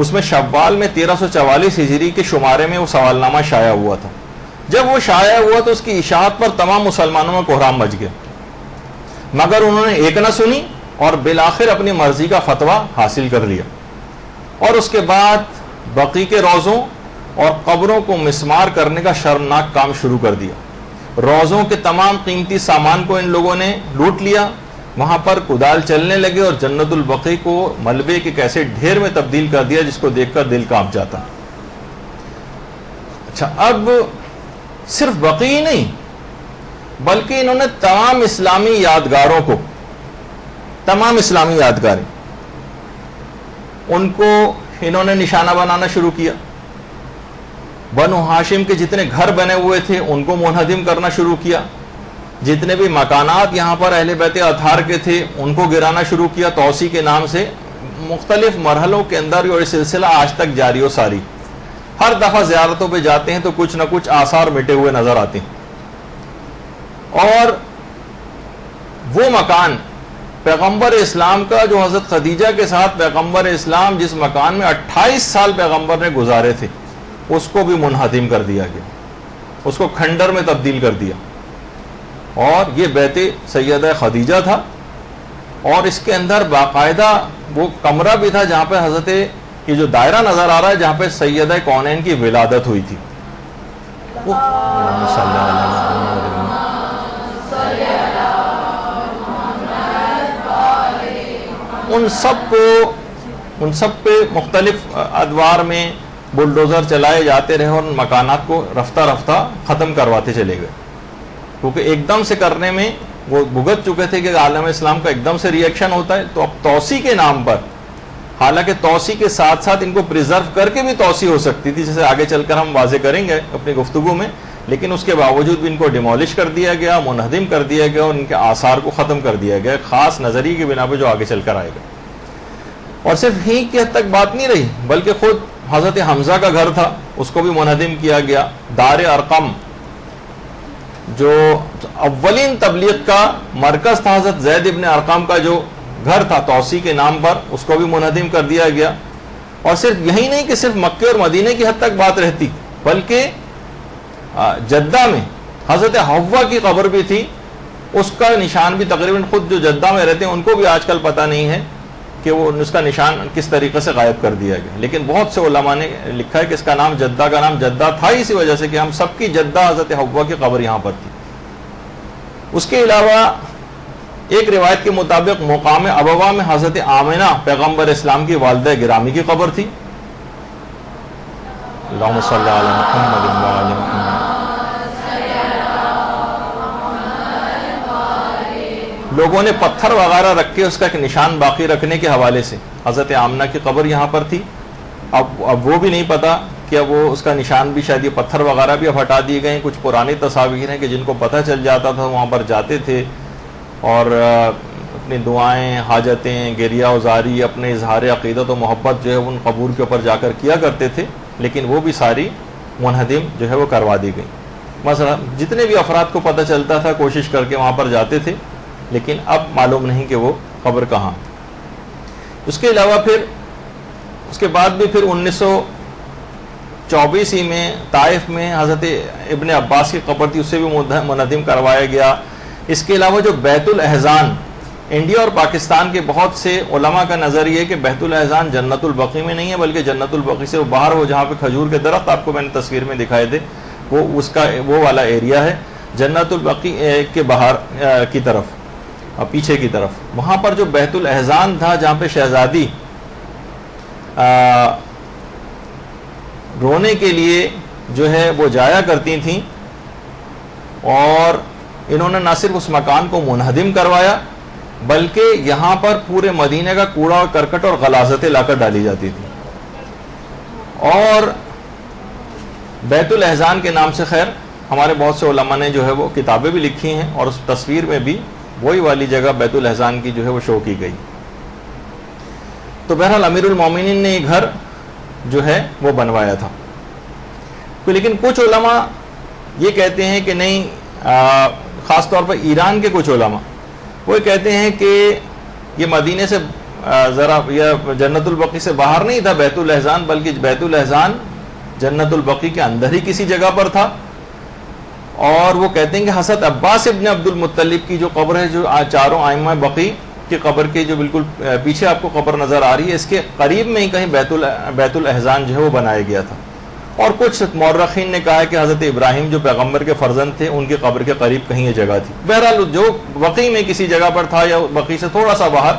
اس میں شوال میں 1344 ہجری کے شمارے میں وہ سوال نامہ شائع ہوا تھا. جب وہ شائع ہوا تو اس کی اشاعت پر تمام مسلمانوں میں کوہرام مچ گیا, مگر انہوں نے ایک نہ سنی اور بالآخر اپنی مرضی کا فتویٰ حاصل کر لیا. اور اس کے بعد بقی کے روضوں اور قبروں کو مسمار کرنے کا شرمناک کام شروع کر دیا. روضوں کے تمام قیمتی سامان کو ان لوگوں نے لوٹ لیا, وہاں پر کدال چلنے لگے اور جنت البقیع کو ملبے کے کیسے ڈھیر میں تبدیل کر دیا جس کو دیکھ کر دل کانپ جاتا. اچھا, اب صرف بقیع نہیں بلکہ انہوں نے تمام اسلامی یادگاروں کو, تمام اسلامی یادگاریں ان کو انہوں نے نشانہ بنانا شروع کیا. بنو ہاشم کے جتنے گھر بنے ہوئے تھے ان کو منہدم کرنا شروع کیا, جتنے بھی مکانات یہاں پر اہل بیت اطہار کے تھے ان کو گرانا شروع کیا توسیع کے نام سے. مختلف مرحلوں کے اندر یہ سلسلہ آج تک جاری و ساری. ہر دفعہ زیارتوں پہ جاتے ہیں تو کچھ نہ کچھ آثار مٹے ہوئے نظر آتے ہیں, اور وہ مکان پیغمبر اسلام کا جو حضرت خدیجہ کے ساتھ پیغمبر اسلام جس مکان میں 28 سال پیغمبر نے گزارے تھے اس کو بھی منہدم کر دیا گیا, اس کو کھنڈر میں تبدیل کر دیا. اور یہ بیت سیدہ خدیجہ تھا, اور اس کے اندر باقاعدہ وہ کمرہ بھی تھا جہاں پہ حضرت, یہ جو دائرہ نظر آ رہا ہے جہاں پہ سیدہ کونین کی ولادت ہوئی تھی. ان سب پہ مختلف ادوار میں بلڈوزر چلائے جاتے رہے اور ان مکانات کو رفتہ رفتہ ختم کرواتے چلے گئے, کیونکہ ایک دم سے کرنے میں وہ بھگت چکے تھے کہ عالم اسلام کا ایک دم سے ری ایکشن ہوتا ہے. تو اب توسیع کے نام پر, حالانکہ توسیع کے ساتھ ساتھ ان کو پریزرو کر کے بھی توسیع ہو سکتی تھی جیسے آگے چل کر ہم واضح کریں گے اپنی گفتگو میں, لیکن اس کے باوجود بھی ان کو ڈیمولش کر دیا گیا, منہدم کر دیا گیا اور ان کے آثار کو ختم کر دیا گیا خاص نظریے کی بنا پہ جو آگے چل کر آئے گا. اور صرف ہی کی حد تک بات نہیں رہی بلکہ خود حضرت حمزہ کا گھر تھا اس کو بھی منہدم کیا گیا. دار ارقم جو اولین تبلیغ کا مرکز تھا, حضرت زید ابن ارقم کا جو گھر تھا توسیع کے نام پر, اس کو بھی منہدم کر دیا گیا. اور صرف یہی نہیں کہ صرف مکے اور مدینے کی حد تک بات رہتی, بلکہ جدہ میں حضرت حوا کی قبر بھی تھی، اس کا نشان بھی تقریباً خود جو جدہ میں رہتے ہیں ان کو بھی آج کل پتہ نہیں ہے کہ وہ اس کا نشان کس طریقے سے غائب کر دیا گیا، لیکن بہت سے علماء نے لکھا ہے کہ اس کا نام جدہ تھا اسی وجہ سے کہ ہم سب کی جدہ حضرت حوا کی قبر یہاں پر تھی۔ اس کے علاوہ ایک روایت کے مطابق مقام ابوا میں حضرت آمنہ پیغمبر اسلام کی والدہ گرامی کی قبر تھی۔ اللہم صلی علی محمد و علی محمد۔ لوگوں نے پتھر وغیرہ رکھ کے اس کا ایک نشان باقی رکھنے کے حوالے سے حضرت آمنہ کی قبر یہاں پر تھی۔ اب وہ بھی نہیں پتا کہ اب وہ اس کا نشان بھی شاید یہ پتھر وغیرہ بھی اب ہٹا دیے گئے ہیں۔ کچھ پرانی تصاویر ہیں کہ جن کو پتہ چل جاتا تھا وہاں پر جاتے تھے اور اپنی دعائیں، حاجتیں، گریہ وزاری، اپنے اظہار عقیدت و محبت جو ہے ان قبور کے اوپر جا کر کیا کرتے تھے، لیکن وہ بھی ساری منہدم جو ہے وہ کروا دی گئی۔ مثلا جتنے بھی افراد کو پتہ چلتا تھا کوشش کر کے وہاں پر جاتے تھے، لیکن اب معلوم نہیں کہ وہ قبر کہاں۔ اس کے علاوہ پھر اس کے بعد بھی پھر 1924 میں طائف میں حضرت ابن عباس کی قبر تھی، اسے بھی منہدم کروایا گیا۔ اس کے علاوہ جو بیت الاحزان، انڈیا اور پاکستان کے بہت سے علماء کا نظر یہ ہے کہ بیت الاحزان جنت البقیع میں نہیں ہے، بلکہ جنت البقیع سے وہ باہر ہو جہاں پہ کھجور کے درخت آپ کو میں نے تصویر میں دکھائے تھے، وہ اس کا وہ والا ایریا ہے جنت البقیع کے باہر کی طرف، پیچھے کی طرف۔ وہاں پر جو بیت الاحزان تھا جہاں پہ شہزادی رونے کے لیے جو ہے وہ جایا کرتی تھیں، اور انہوں نے نہ صرف اس مکان کو منہدم کروایا بلکہ یہاں پر پورے مدینے کا کوڑا اور کرکٹ اور غلاظتیں لا کر ڈالی جاتی تھی۔ اور بیت الاحزان کے نام سے خیر ہمارے بہت سے علماء نے جو ہے وہ کتابیں بھی لکھی ہیں، اور اس تصویر میں بھی وہی والی جگہ بیت الاحزان کی جو ہے وہ شو کی گئی۔ تو بہرحال امیر المومنین نے یہ گھر جو ہے وہ بنوایا تھا۔ لیکن کچھ علماء یہ کہتے ہیں کہ نہیں، خاص طور پر ایران کے کچھ علماء وہ کہتے ہیں کہ یہ مدینے سے ذرا یہ جنت البقیع سے باہر نہیں تھا بیت الاحزان، بلکہ بیت الاحزان جنت البقیع کے اندر ہی کسی جگہ پر تھا۔ اور وہ کہتے ہیں کہ حضرت عباس ابن عبد المطلب کی جو قبر ہے، جو چاروں ائمہ بقیع کی قبر کے جو بالکل پیچھے آپ کو قبر نظر آ رہی ہے، اس کے قریب میں ہی کہیں بیت الاحزان جو ہے وہ بنایا گیا تھا۔ اور کچھ مورخین نے کہا ہے کہ حضرت ابراہیم جو پیغمبر کے فرزند تھے ان کی قبر کے قریب کہیں یہ جگہ تھی۔ بہرحال جو بقیع میں کسی جگہ پر تھا یا بقیع سے تھوڑا سا باہر،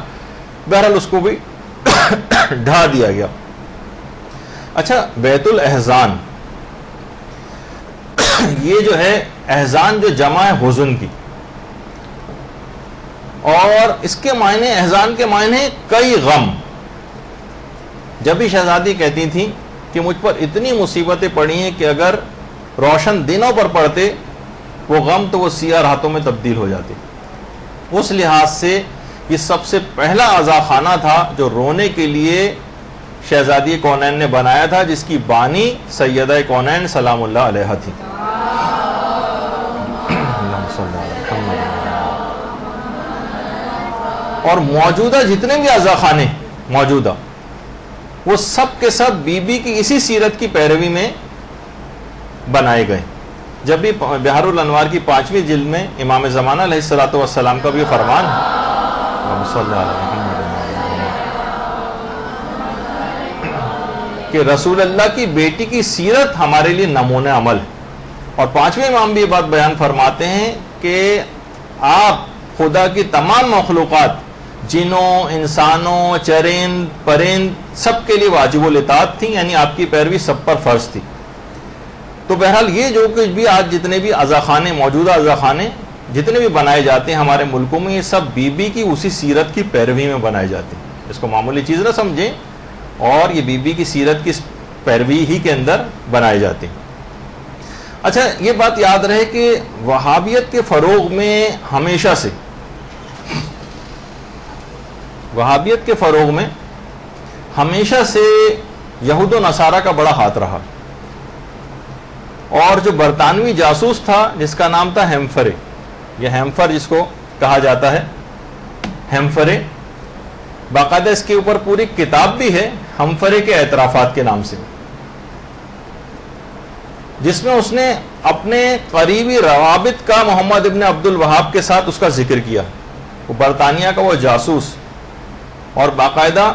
بہرحال اس کو بھی ڈھا دیا گیا۔ اچھا، بیت الاحزان یہ جو ہے احزان جو جمع ہے حزن کی، اور اس کے معنی احزان کے معنی کئی غم۔ جب بھی شہزادی کہتی تھیں کہ مجھ پر اتنی مصیبتیں پڑی ہیں کہ اگر روشن دنوں پر پڑتے وہ غم تو وہ سیاہ راتوں میں تبدیل ہو جاتے۔ اس لحاظ سے یہ سب سے پہلا عزاخانہ تھا جو رونے کے لیے شہزادی کونین نے بنایا تھا، جس کی بانی سیدہ کونین سلام اللہ علیہ تھی۔ اور موجودہ جتنے بھی عزاخانے موجودہ وہ سب کے سب بی بی کی اسی سیرت کی پیروی میں بنائے گئے۔ جب بھی بحر الانوار کی 5ویں جلد میں امام زمانہ علیہ الصلوۃ والسلام کا بھی فرمان کہ رسول اللہ کی بیٹی کی سیرت ہمارے لیے نمونہ عمل ہے، اور 5ویں امام بھی یہ بات بیان فرماتے ہیں کہ آپ خدا کی تمام مخلوقات، جنوں، انسانوں، چرند، پرند، سب کے لیے واجب الاطاعت تھی، یعنی آپ کی پیروی سب پر فرض تھی۔ تو بہرحال یہ جو کچھ بھی آج جتنے بھی عزاخانے، موجودہ عزاخانے جتنے بھی بنائے جاتے ہیں ہمارے ملکوں میں، یہ سب بی بی کی اسی سیرت کی پیروی میں بنائے جاتے ہیں۔ اس کو معمولی چیز نہ سمجھیں، اور یہ بی بی کی سیرت کی پیروی ہی کے اندر بنائے جاتے ہیں۔ اچھا، یہ بات یاد رہے کہ وہابیت کے فروغ میں ہمیشہ سے یہود و نصارہ کا بڑا ہاتھ رہا، اور جو برطانوی جاسوس تھا جس کا نام تھا ہیمفرے، یہ ہیمفر جس کو کہا جاتا ہے، ہیمفرے، باقاعدہ اس کے اوپر پوری کتاب بھی ہے ہمفرے کے اعترافات کے نام سے۔ جس میں اس نے اپنے قریبی روابط کا محمد ابن عبد الوہاب کے ساتھ اس کا ذکر کیا. وہ برطانیہ کا وہ جاسوس, اور باقاعدہ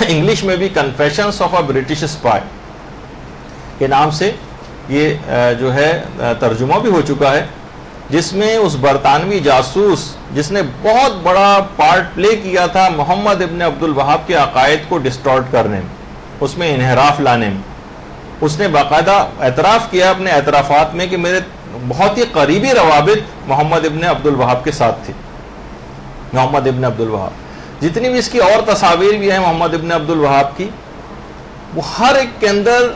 انگلش میں بھی confessions of a British spy کے نام سے یہ جو ہے ترجمہ بھی ہو چکا ہے, جس میں اس برطانوی جاسوس جس نے بہت بڑا پارٹ پلے کیا تھا محمد ابن عبد الوہاب کے عقائد کو ڈسٹارٹ کرنے میں, اس میں انحراف لانے میں, اس نے باقاعدہ اعتراف کیا اپنے اعترافات میں کہ میرے بہت ہی قریبی روابط محمد ابن عبد الوہاب کے ساتھ تھے. محمد ابن عبد الوہاب, جتنی بھی اس کی اور تصاویر بھی ہیں محمد ابن عبد الوہاب کی, وہ ہر ایک کے اندر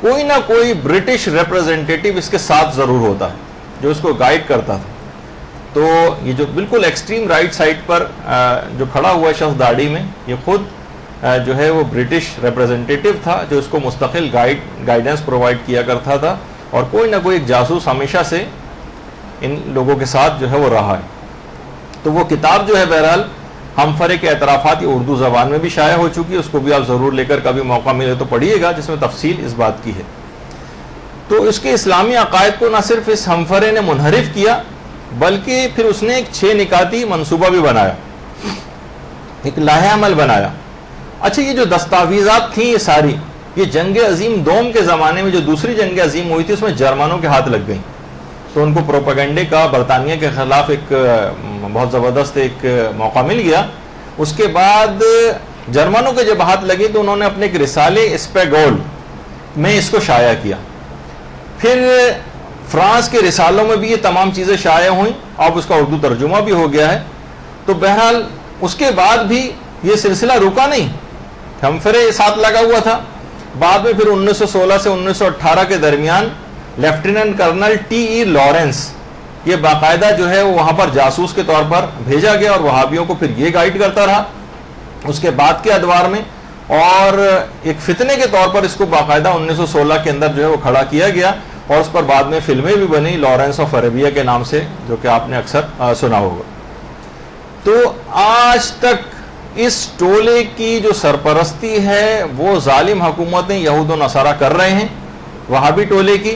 کوئی نہ کوئی برٹش ریپرزینٹیٹو اس کے ساتھ ضرور ہوتا ہے جو اس کو گائیڈ کرتا تھا. تو یہ جو بالکل ایکسٹریم رائٹ سائڈ پر جو کھڑا ہوا ہے شخص داڑھی میں, یہ خود جو ہے وہ برٹش ریپرزینٹیٹو تھا جو اس کو مستقل گائیڈنس پرووائڈ کیا کرتا تھا, اور کوئی نہ کوئی ایک جاسوس ہمیشہ سے ان لوگوں کے ساتھ جو ہے وہ رہا ہے. تو وہ کتاب جو ہے بہرحال ہمفرے کے اعترافات یہ اردو زبان میں بھی شائع ہو چکی ہے, اس کو بھی آپ ضرور لے کر کبھی موقع ملے تو پڑھیے گا, جس میں تفصیل اس بات کی ہے. تو اس کے اسلامی عقائد کو نہ صرف اس ہمفرے نے منحرف کیا, بلکہ پھر اس نے ایک 6 نکاتی منصوبہ بھی بنایا, ایک لاہ عمل بنایا. اچھا, یہ جو دستاویزات تھیں یہ ساری, یہ جنگ عظیم دوم کے زمانے میں جو دوسری جنگ عظیم ہوئی تھی اس میں جرمنوں کے ہاتھ لگ گئیں, تو ان کو پروپیگنڈے کا برطانیہ کے خلاف ایک بہت زبردست ایک موقع مل گیا. اس کے بعد جرمنوں کے جب ہاتھ لگے تو انہوں نے اپنے ایک رسالے اسپیگول میں اس کو شائع کیا. پھر فرانس کے رسالوں میں بھی یہ تمام چیزیں شائع ہوئیں, اب اس کا اردو ترجمہ بھی ہو گیا ہے. تو بہرحال اس کے بعد بھی یہ سلسلہ رکا نہیں, ہمفرے ساتھ لگا ہوا تھا. بعد میں پھر 1916 سے 1918 کے درمیان lieutenant colonel T E Lawrence یہ باقاعدہ جو ہے وہاں پر جاسوس کے طور پر بھیجا گیا, اور وہابیوں کو پھر یہ گائیڈ کرتا رہا اس کے بعد کے ادوار میں, اور ایک فتنے کے طور پر اس کو باقاعدہ 1916 کے اندر جو ہے وہ کھڑا کیا گیا, اور اس پر بعد میں فلمیں بھی بنی لارنس آف عربیہ کے نام سے, جو کہ آپ نے اکثر سنا ہوگا. تو آج تک اس ٹولے کی جو سرپرستی ہے وہ ظالم حکومتیں یہود و نصارہ کر رہے ہیں, وہابی ٹولے کی,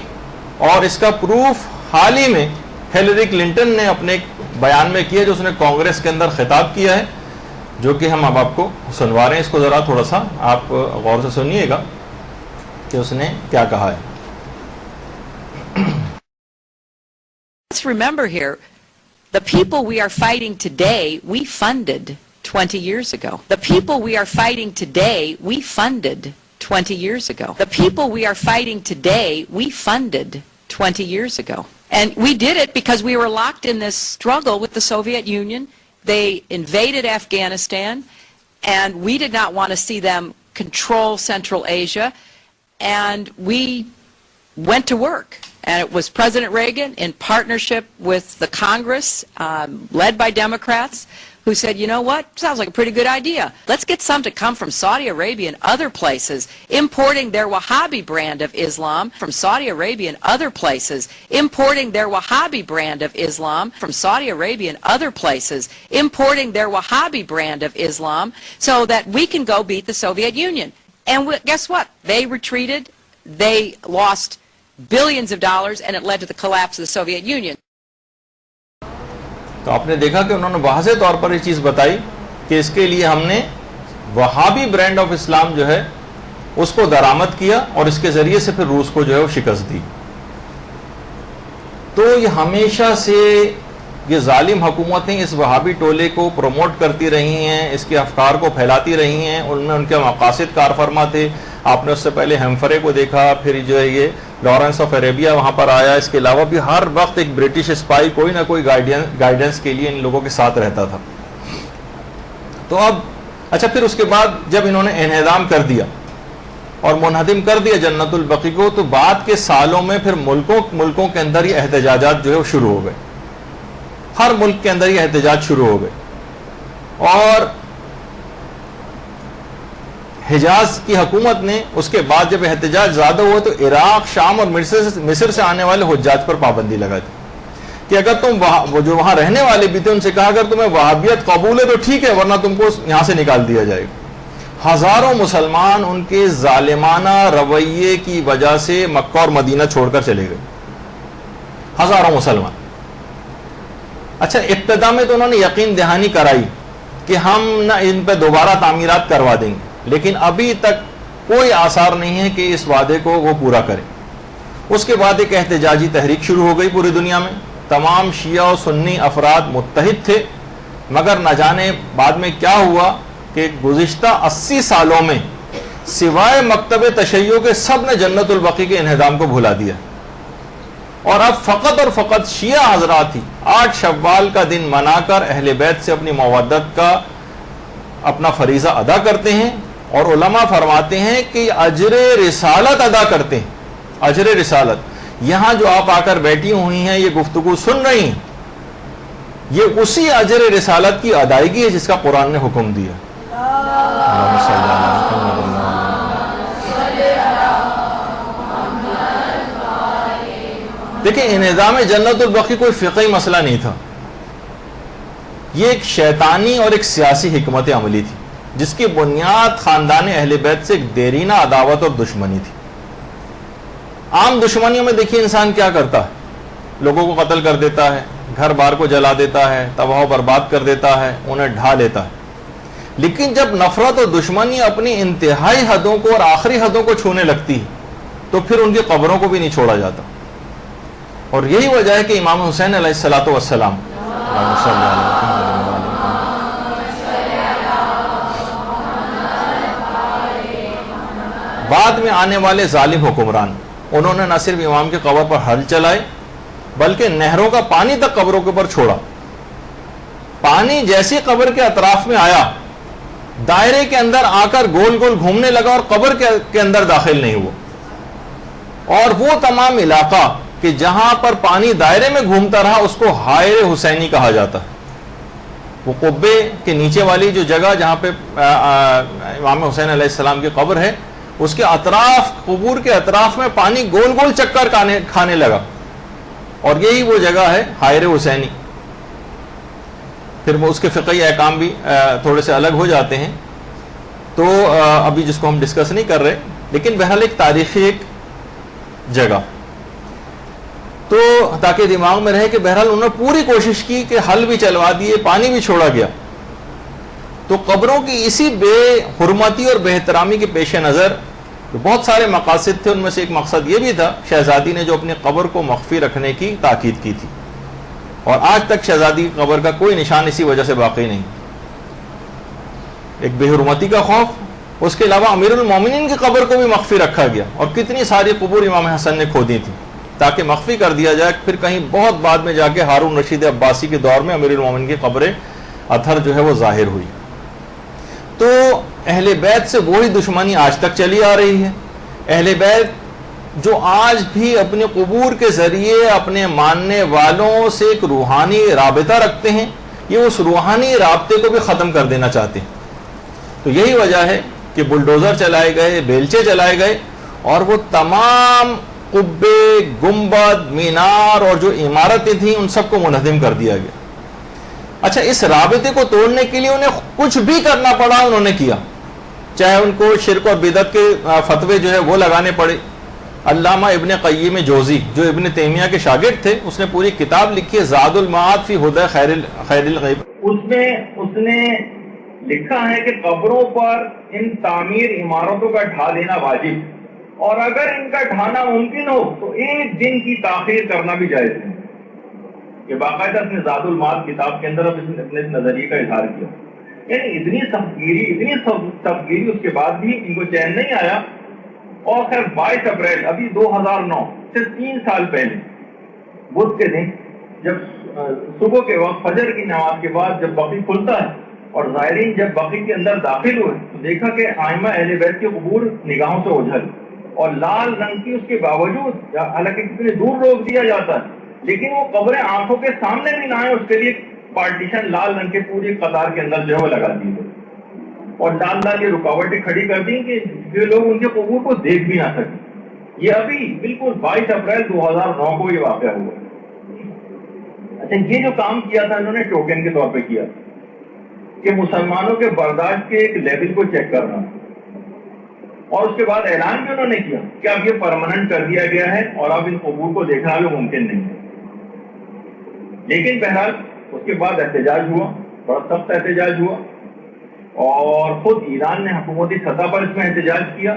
اور اس کا پروف حال ہی میں ہیلری کلنٹن نے اپنے ایک بیان میں کیا جو اس نے کانگریس کے اندر خطاب کیا ہے, جو کہ ہم اب آپ کو سنوا رہے ہیں. اس کو ذرا تھوڑا سا آپ غور سے سنیے گا کہ اس نے کیا کہا ہے. Let's remember here, the people we are fighting today, we funded 20 years ago. The people we are fighting today, we funded 20 years ago. The people we are fighting today, we funded 20 years ago. And we did it because we were locked in this struggle with the Soviet Union. They invaded Afghanistan, and we did not want to see them control Central Asia, and we went to work. And it was President Reagan in partnership with the Congress, led by Democrats, who said, you know what, sounds like a pretty good idea. Let's get some to come from Saudi Arabia and other places, importing their Wahhabi brand of Islam from Saudi Arabia and other places, importing their Wahhabi brand of Islam from Saudi Arabia and other places, importing their Wahhabi brand of Islam so that we can go beat the Soviet Union. And guess what? They retreated. They lost billions of dollars, and it led to the collapse of the Soviet Union. تو آپ نے دیکھا کہ انہوں نے واضح طور پر یہ چیز بتائی کہ اس کے لیے ہم نے وہابی برانڈ آف اسلام جو ہے اس کو درآمد کیا, اور اس کے ذریعے سے پھر روس کو جو ہے وہ شکست دی. تو یہ ہمیشہ سے یہ ظالم حکومتیں اس وہابی ٹولے کو پروموٹ کرتی رہی ہیں, اس کے افکار کو پھیلاتی رہی ہیں, ان میں ان کے مقاصد کار فرما تھے. آپ نے اس سے پہلے ہیمفرے کو دیکھا, پھر جو ہے یہ لارنس آف عربیہ وہاں پر آیا. اس کے علاوہ بھی ہر وقت ایک برٹش اسپائی کوئی نہ کوئی گائیڈنس کے لیے ان لوگوں کے ساتھ رہتا تھا. تو اب اچھا, پھر اس کے بعد جب انہوں نے انہدام کر دیا اور منہدم کر دیا جنت البقیع کو, تو بعد کے سالوں میں پھر ملکوں کے اندر یہ احتجاجات جو ہے وہ شروع ہو گئے. ہر ملک کے اندر یہ احتجاج شروع ہو گئے, اور حجاز کی حکومت نے اس کے بعد جب احتجاج زیادہ ہوا تو عراق, شام اور مصر سے آنے والے حجاج پر پابندی لگا دی کہ اگر تم جو وہاں رہنے والے بھی تھے ان سے کہا اگر تمہیں وہابیت قبول ہے تو ٹھیک ہے, ورنہ تم کو یہاں سے نکال دیا جائے گا. ہزاروں مسلمان ان کے ظالمانہ رویے کی وجہ سے مکہ اور مدینہ چھوڑ کر چلے گئے، ہزاروں مسلمان۔ اچھا، ابتدا میں تو انہوں نے یقین دہانی کرائی کہ ہم نہ ان پہ دوبارہ تعمیرات کروا دیں گے، لیکن ابھی تک کوئی آثار نہیں ہے کہ اس وعدے کو وہ پورا کرے۔ اس کے بعد ایک احتجاجی تحریک شروع ہو گئی پوری دنیا میں، تمام شیعہ و سنی افراد متحد تھے، مگر نہ جانے بعد میں کیا ہوا کہ گزشتہ 80 سالوں میں سوائے مکتب تشیع کے سب نے جنت البقیع کے انہدام کو بھلا دیا، اور اب فقط اور فقط شیعہ حضرات ہی 8 شوال کا دن منا کر اہل بیت سے اپنی مودت کا اپنا فریضہ ادا کرتے ہیں، اور علماء فرماتے ہیں کہ اجر رسالت ادا کرتے ہیں، اجر رسالت۔ یہاں جو آپ آ کر بیٹھی ہوئی ہیں، یہ گفتگو سن رہی ہیں، یہ اسی اجر رسالت کی ادائیگی ہے جس کا قرآن نے حکم دیا۔ دیکھیں، انہدام جنت البقیع کوئی فقہی مسئلہ نہیں تھا، یہ ایک شیطانی اور ایک سیاسی حکمت عملی تھی جس کی بنیاد خاندان اہل بیت سے ایک دیرینہ عداوت اور دشمنی تھی۔ عام دشمنیوں میں دیکھیے انسان کیا کرتا ہے، لوگوں کو قتل کر دیتا ہے، گھر بار کو جلا دیتا ہے، تباہ و برباد کر دیتا ہے، انہیں ڈھا لیتا ہے۔ لیکن جب نفرت اور دشمنی اپنی انتہائی حدوں کو اور آخری حدوں کو چھونے لگتی ہے تو پھر ان کی قبروں کو بھی نہیں چھوڑا جاتا، اور یہی وجہ ہے کہ امام حسین علیہ الصلوۃ والسلام بعد میں آنے والے ظالم حکمران، انہوں نے نہ صرف امام کی قبر پر ہل چلائے بلکہ نہروں کا پانی تک قبروں کے اوپر چھوڑا۔ پانی جیسی قبر کے اطراف میں آیا، دائرے کے اندر آ کر گول گول گھومنے لگا اور قبر کے اندر داخل نہیں ہوا، اور وہ تمام علاقہ کہ جہاں پر پانی دائرے میں گھومتا رہا اس کو حائر حسینی کہا جاتا ہے۔ وہ قبے کے نیچے والی جو جگہ جہاں پہ امام حسین علیہ السلام کی قبر ہے، اس کے اطراف، قبور کے اطراف میں پانی گول گول چکر کھانے لگا، اور یہی وہ جگہ ہے حائر حسینی۔ پھر وہ اس کے فقہی احکام بھی تھوڑے سے الگ ہو جاتے ہیں، تو ابھی جس کو ہم ڈسکس نہیں کر رہے، لیکن بہرحال ایک تاریخی ایک جگہ، تو تاکہ دماغ میں رہے کہ بہرحال انہوں نے پوری کوشش کی کہ حل بھی چلوا دیے، پانی بھی چھوڑا گیا۔ تو قبروں کی اسی بے حرمتی اور بے احترامی کے پیش نظر بہت سارے مقاصد تھے، ان میں سے ایک مقصد یہ بھی تھا، شہزادی نے جو اپنی قبر کو مخفی رکھنے کی تاکید کی تھی، اور آج تک شہزادی کی قبر کا کوئی نشان اسی وجہ سے باقی نہیں۔ ایک بے حرمتی کا خوف، اس کے علاوہ امیر المومنین کی قبر کو بھی مخفی رکھا گیا، اور کتنی ساری قبور امام حسن نے کھودی تھی تاکہ مخفی کر دیا جائے، پھر کہیں بہت بعد میں جا کے ہارون رشید عباسی کے دور میں امیر المومنین کی قبر اطہر جو ہے وہ ظاہر ہوئی۔ تو اہل بیت سے وہی دشمنی آج تک چلی آ رہی ہے۔ اہل بیت جو آج بھی اپنے قبور کے ذریعے اپنے ماننے والوں سے ایک روحانی رابطہ رکھتے ہیں، یہ اس روحانی رابطے کو بھی ختم کر دینا چاہتے ہیں۔ تو یہی وجہ ہے کہ بلڈوزر چلائے گئے، بیلچے چلائے گئے، اور وہ تمام قبے، گنبد، مینار اور جو عمارتیں تھیں ان سب کو منہدم کر دیا گیا۔ اچھا، اس رابطے کو توڑنے کے لیے انہیں کچھ بھی کرنا پڑا، انہوں نے کیا، چاہے ان کو شرک اور بدعت کے فتوے جو ہے وہ لگانے پڑے۔ علامہ ابن قیم جوزی جو ابن تیمیہ کے شاگرد تھے، اس نے پوری کتاب لکھی ہے زاد المعاد فی ہدی خیر الغیب۔ اس نے لکھا ہے کہ قبروں پر ان تعمیر عمارتوں کا ڈھا دینا واجب، اور اگر ان کا ڈھانا ممکن ہو تو ایک دن کی تاخیر کرنا بھی جائز ہے۔ یہ باقاعدہ اپنے زاد المعاد کتاب کے اندر اپنے نظریے کا اظہار کیا۔ یعنی اتنی سختگیری اس کے بعد بھی ان کو چین نہیں آیا، اور خیر 22 اپریل ابھی 2009 سے 3 سال پہلے بدھ کے دن جب صبح کے وقت فجر کی نماز کے بعد جب بقیع کھلتا ہے اور زائرین جب بقیع کے اندر داخل ہوئے تو دیکھا کہ ائمہ اہل بیت کی قبور نگاہوں سے اوجھل، اور لال رنگ کی اس کے باوجود، حالانکہ کتنے دور روک دیا جاتا ہے لیکن وہ قبریں آنکھوں کے سامنے بھی نہ آئے، اس کے لیے پارٹیشن لال رنگ کے پوری قطار کے اندر جو ہے وہ لگا دی گئی، اور لال یہ رکاوٹیں کھڑی کر دیں کہ جو لوگ ان کے قبور کو دیکھ بھی نہ سکیں۔ یہ ابھی بالکل 22 اپریل 2009 کو یہ واقعہ ہوا۔ اچھا، یہ جو کام کیا تھا انہوں نے ٹوکن کے طور پہ کیا، کہ مسلمانوں کے برداشت کے ایک لیول کو چیک کرنا، اور اس کے بعد اعلان بھی انہوں نے کیا کہ اب یہ پرماننٹ کر دیا گیا ہے اور اب ان قبور کو دیکھنا بھی ممکن نہیں ہے۔ لیکن بہرحال اس کے بعد احتجاج ہوا، بڑا سخت احتجاج ہوا، اور خود ایران نے حکومتی سطح پر اس میں احتجاج کیا،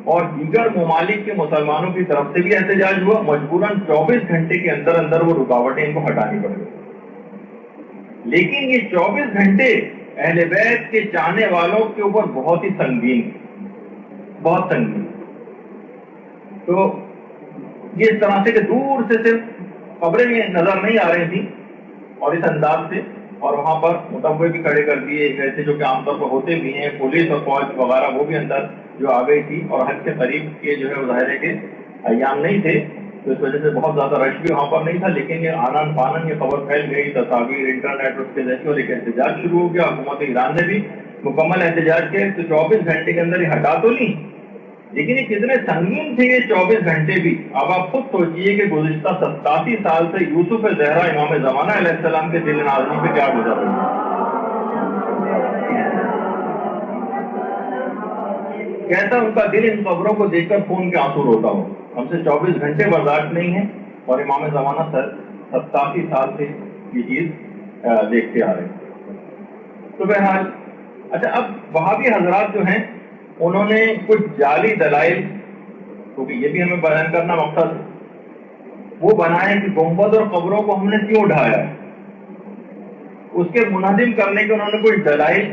اور دیگر ممالک کے مسلمانوں کی طرف سے بھی احتجاج ہوا۔ مجبوراً 24 گھنٹے کے اندر اندر وہ رکاوٹیں ان کو ہٹانی پڑ گئی۔ لیکن یہ 24 گھنٹے اہل بیت کے چاہنے والوں کے اوپر بہت ہی سنگین، بہت سنگین۔ تو یہ اس طرح سے کہ دور سے صرف قبریں بھی نظر نہیں آ رہی تھیں اور اس انداز سے، اور وہاں پر متوے بھی کھڑے کر دیے ایسے جو کہ عام طور پر ہوتے بھی ہیں، پولیس اور فوج وغیرہ وہ بھی اندر جو آ گئی تھی، اور حج کے قریب کے جو ہے ظاہر ہے کہ ایام نہیں تھے تو اس وجہ سے بہت زیادہ رش بھی وہاں پر نہیں تھا، لیکن یہ آنن فانن یہ خبر پھیل گئی، تصاویر انٹرنیٹ اس کے ذریعے، اور ایک احتجاج شروع ہو گیا۔ حکومت ایران نے بھی مکمل احتجاج کیا، تو 24 گھنٹے کے اندر یہ ہٹا تو لی، لیکن یہ کتنے سنگین تھے یہ 24 گھنٹے بھی۔ اب آپ خود سوچئے کہ گزشتہ 87 سال سے یوسف زہرا امام زمانہ علیہ السلام کے دل نازلی پہ کیا گزر رہی ہے، کیسا ان کا دل ان قبروں کو دیکھ کر خون کے آنسو روتا ہو۔ ہم سے 24 گھنٹے برداشت نہیں ہے، اور امام زمانہ 87 سال سے یہ چیز دیکھتے آ رہے ہیں۔ تو بہرحال اچھا، اب وہابی حضرات جو ہیں انہوں نے کچھ جعلی دلائل، کیونکہ یہ بھی ہمیں بیان کرنا مقصد ہے، وہ بنائے کہ گنبد اور قبروں کو ہم نے کیوں ڈھایا ہے، اس کے منہدم کرنے کے انہوں نے کچھ دلائل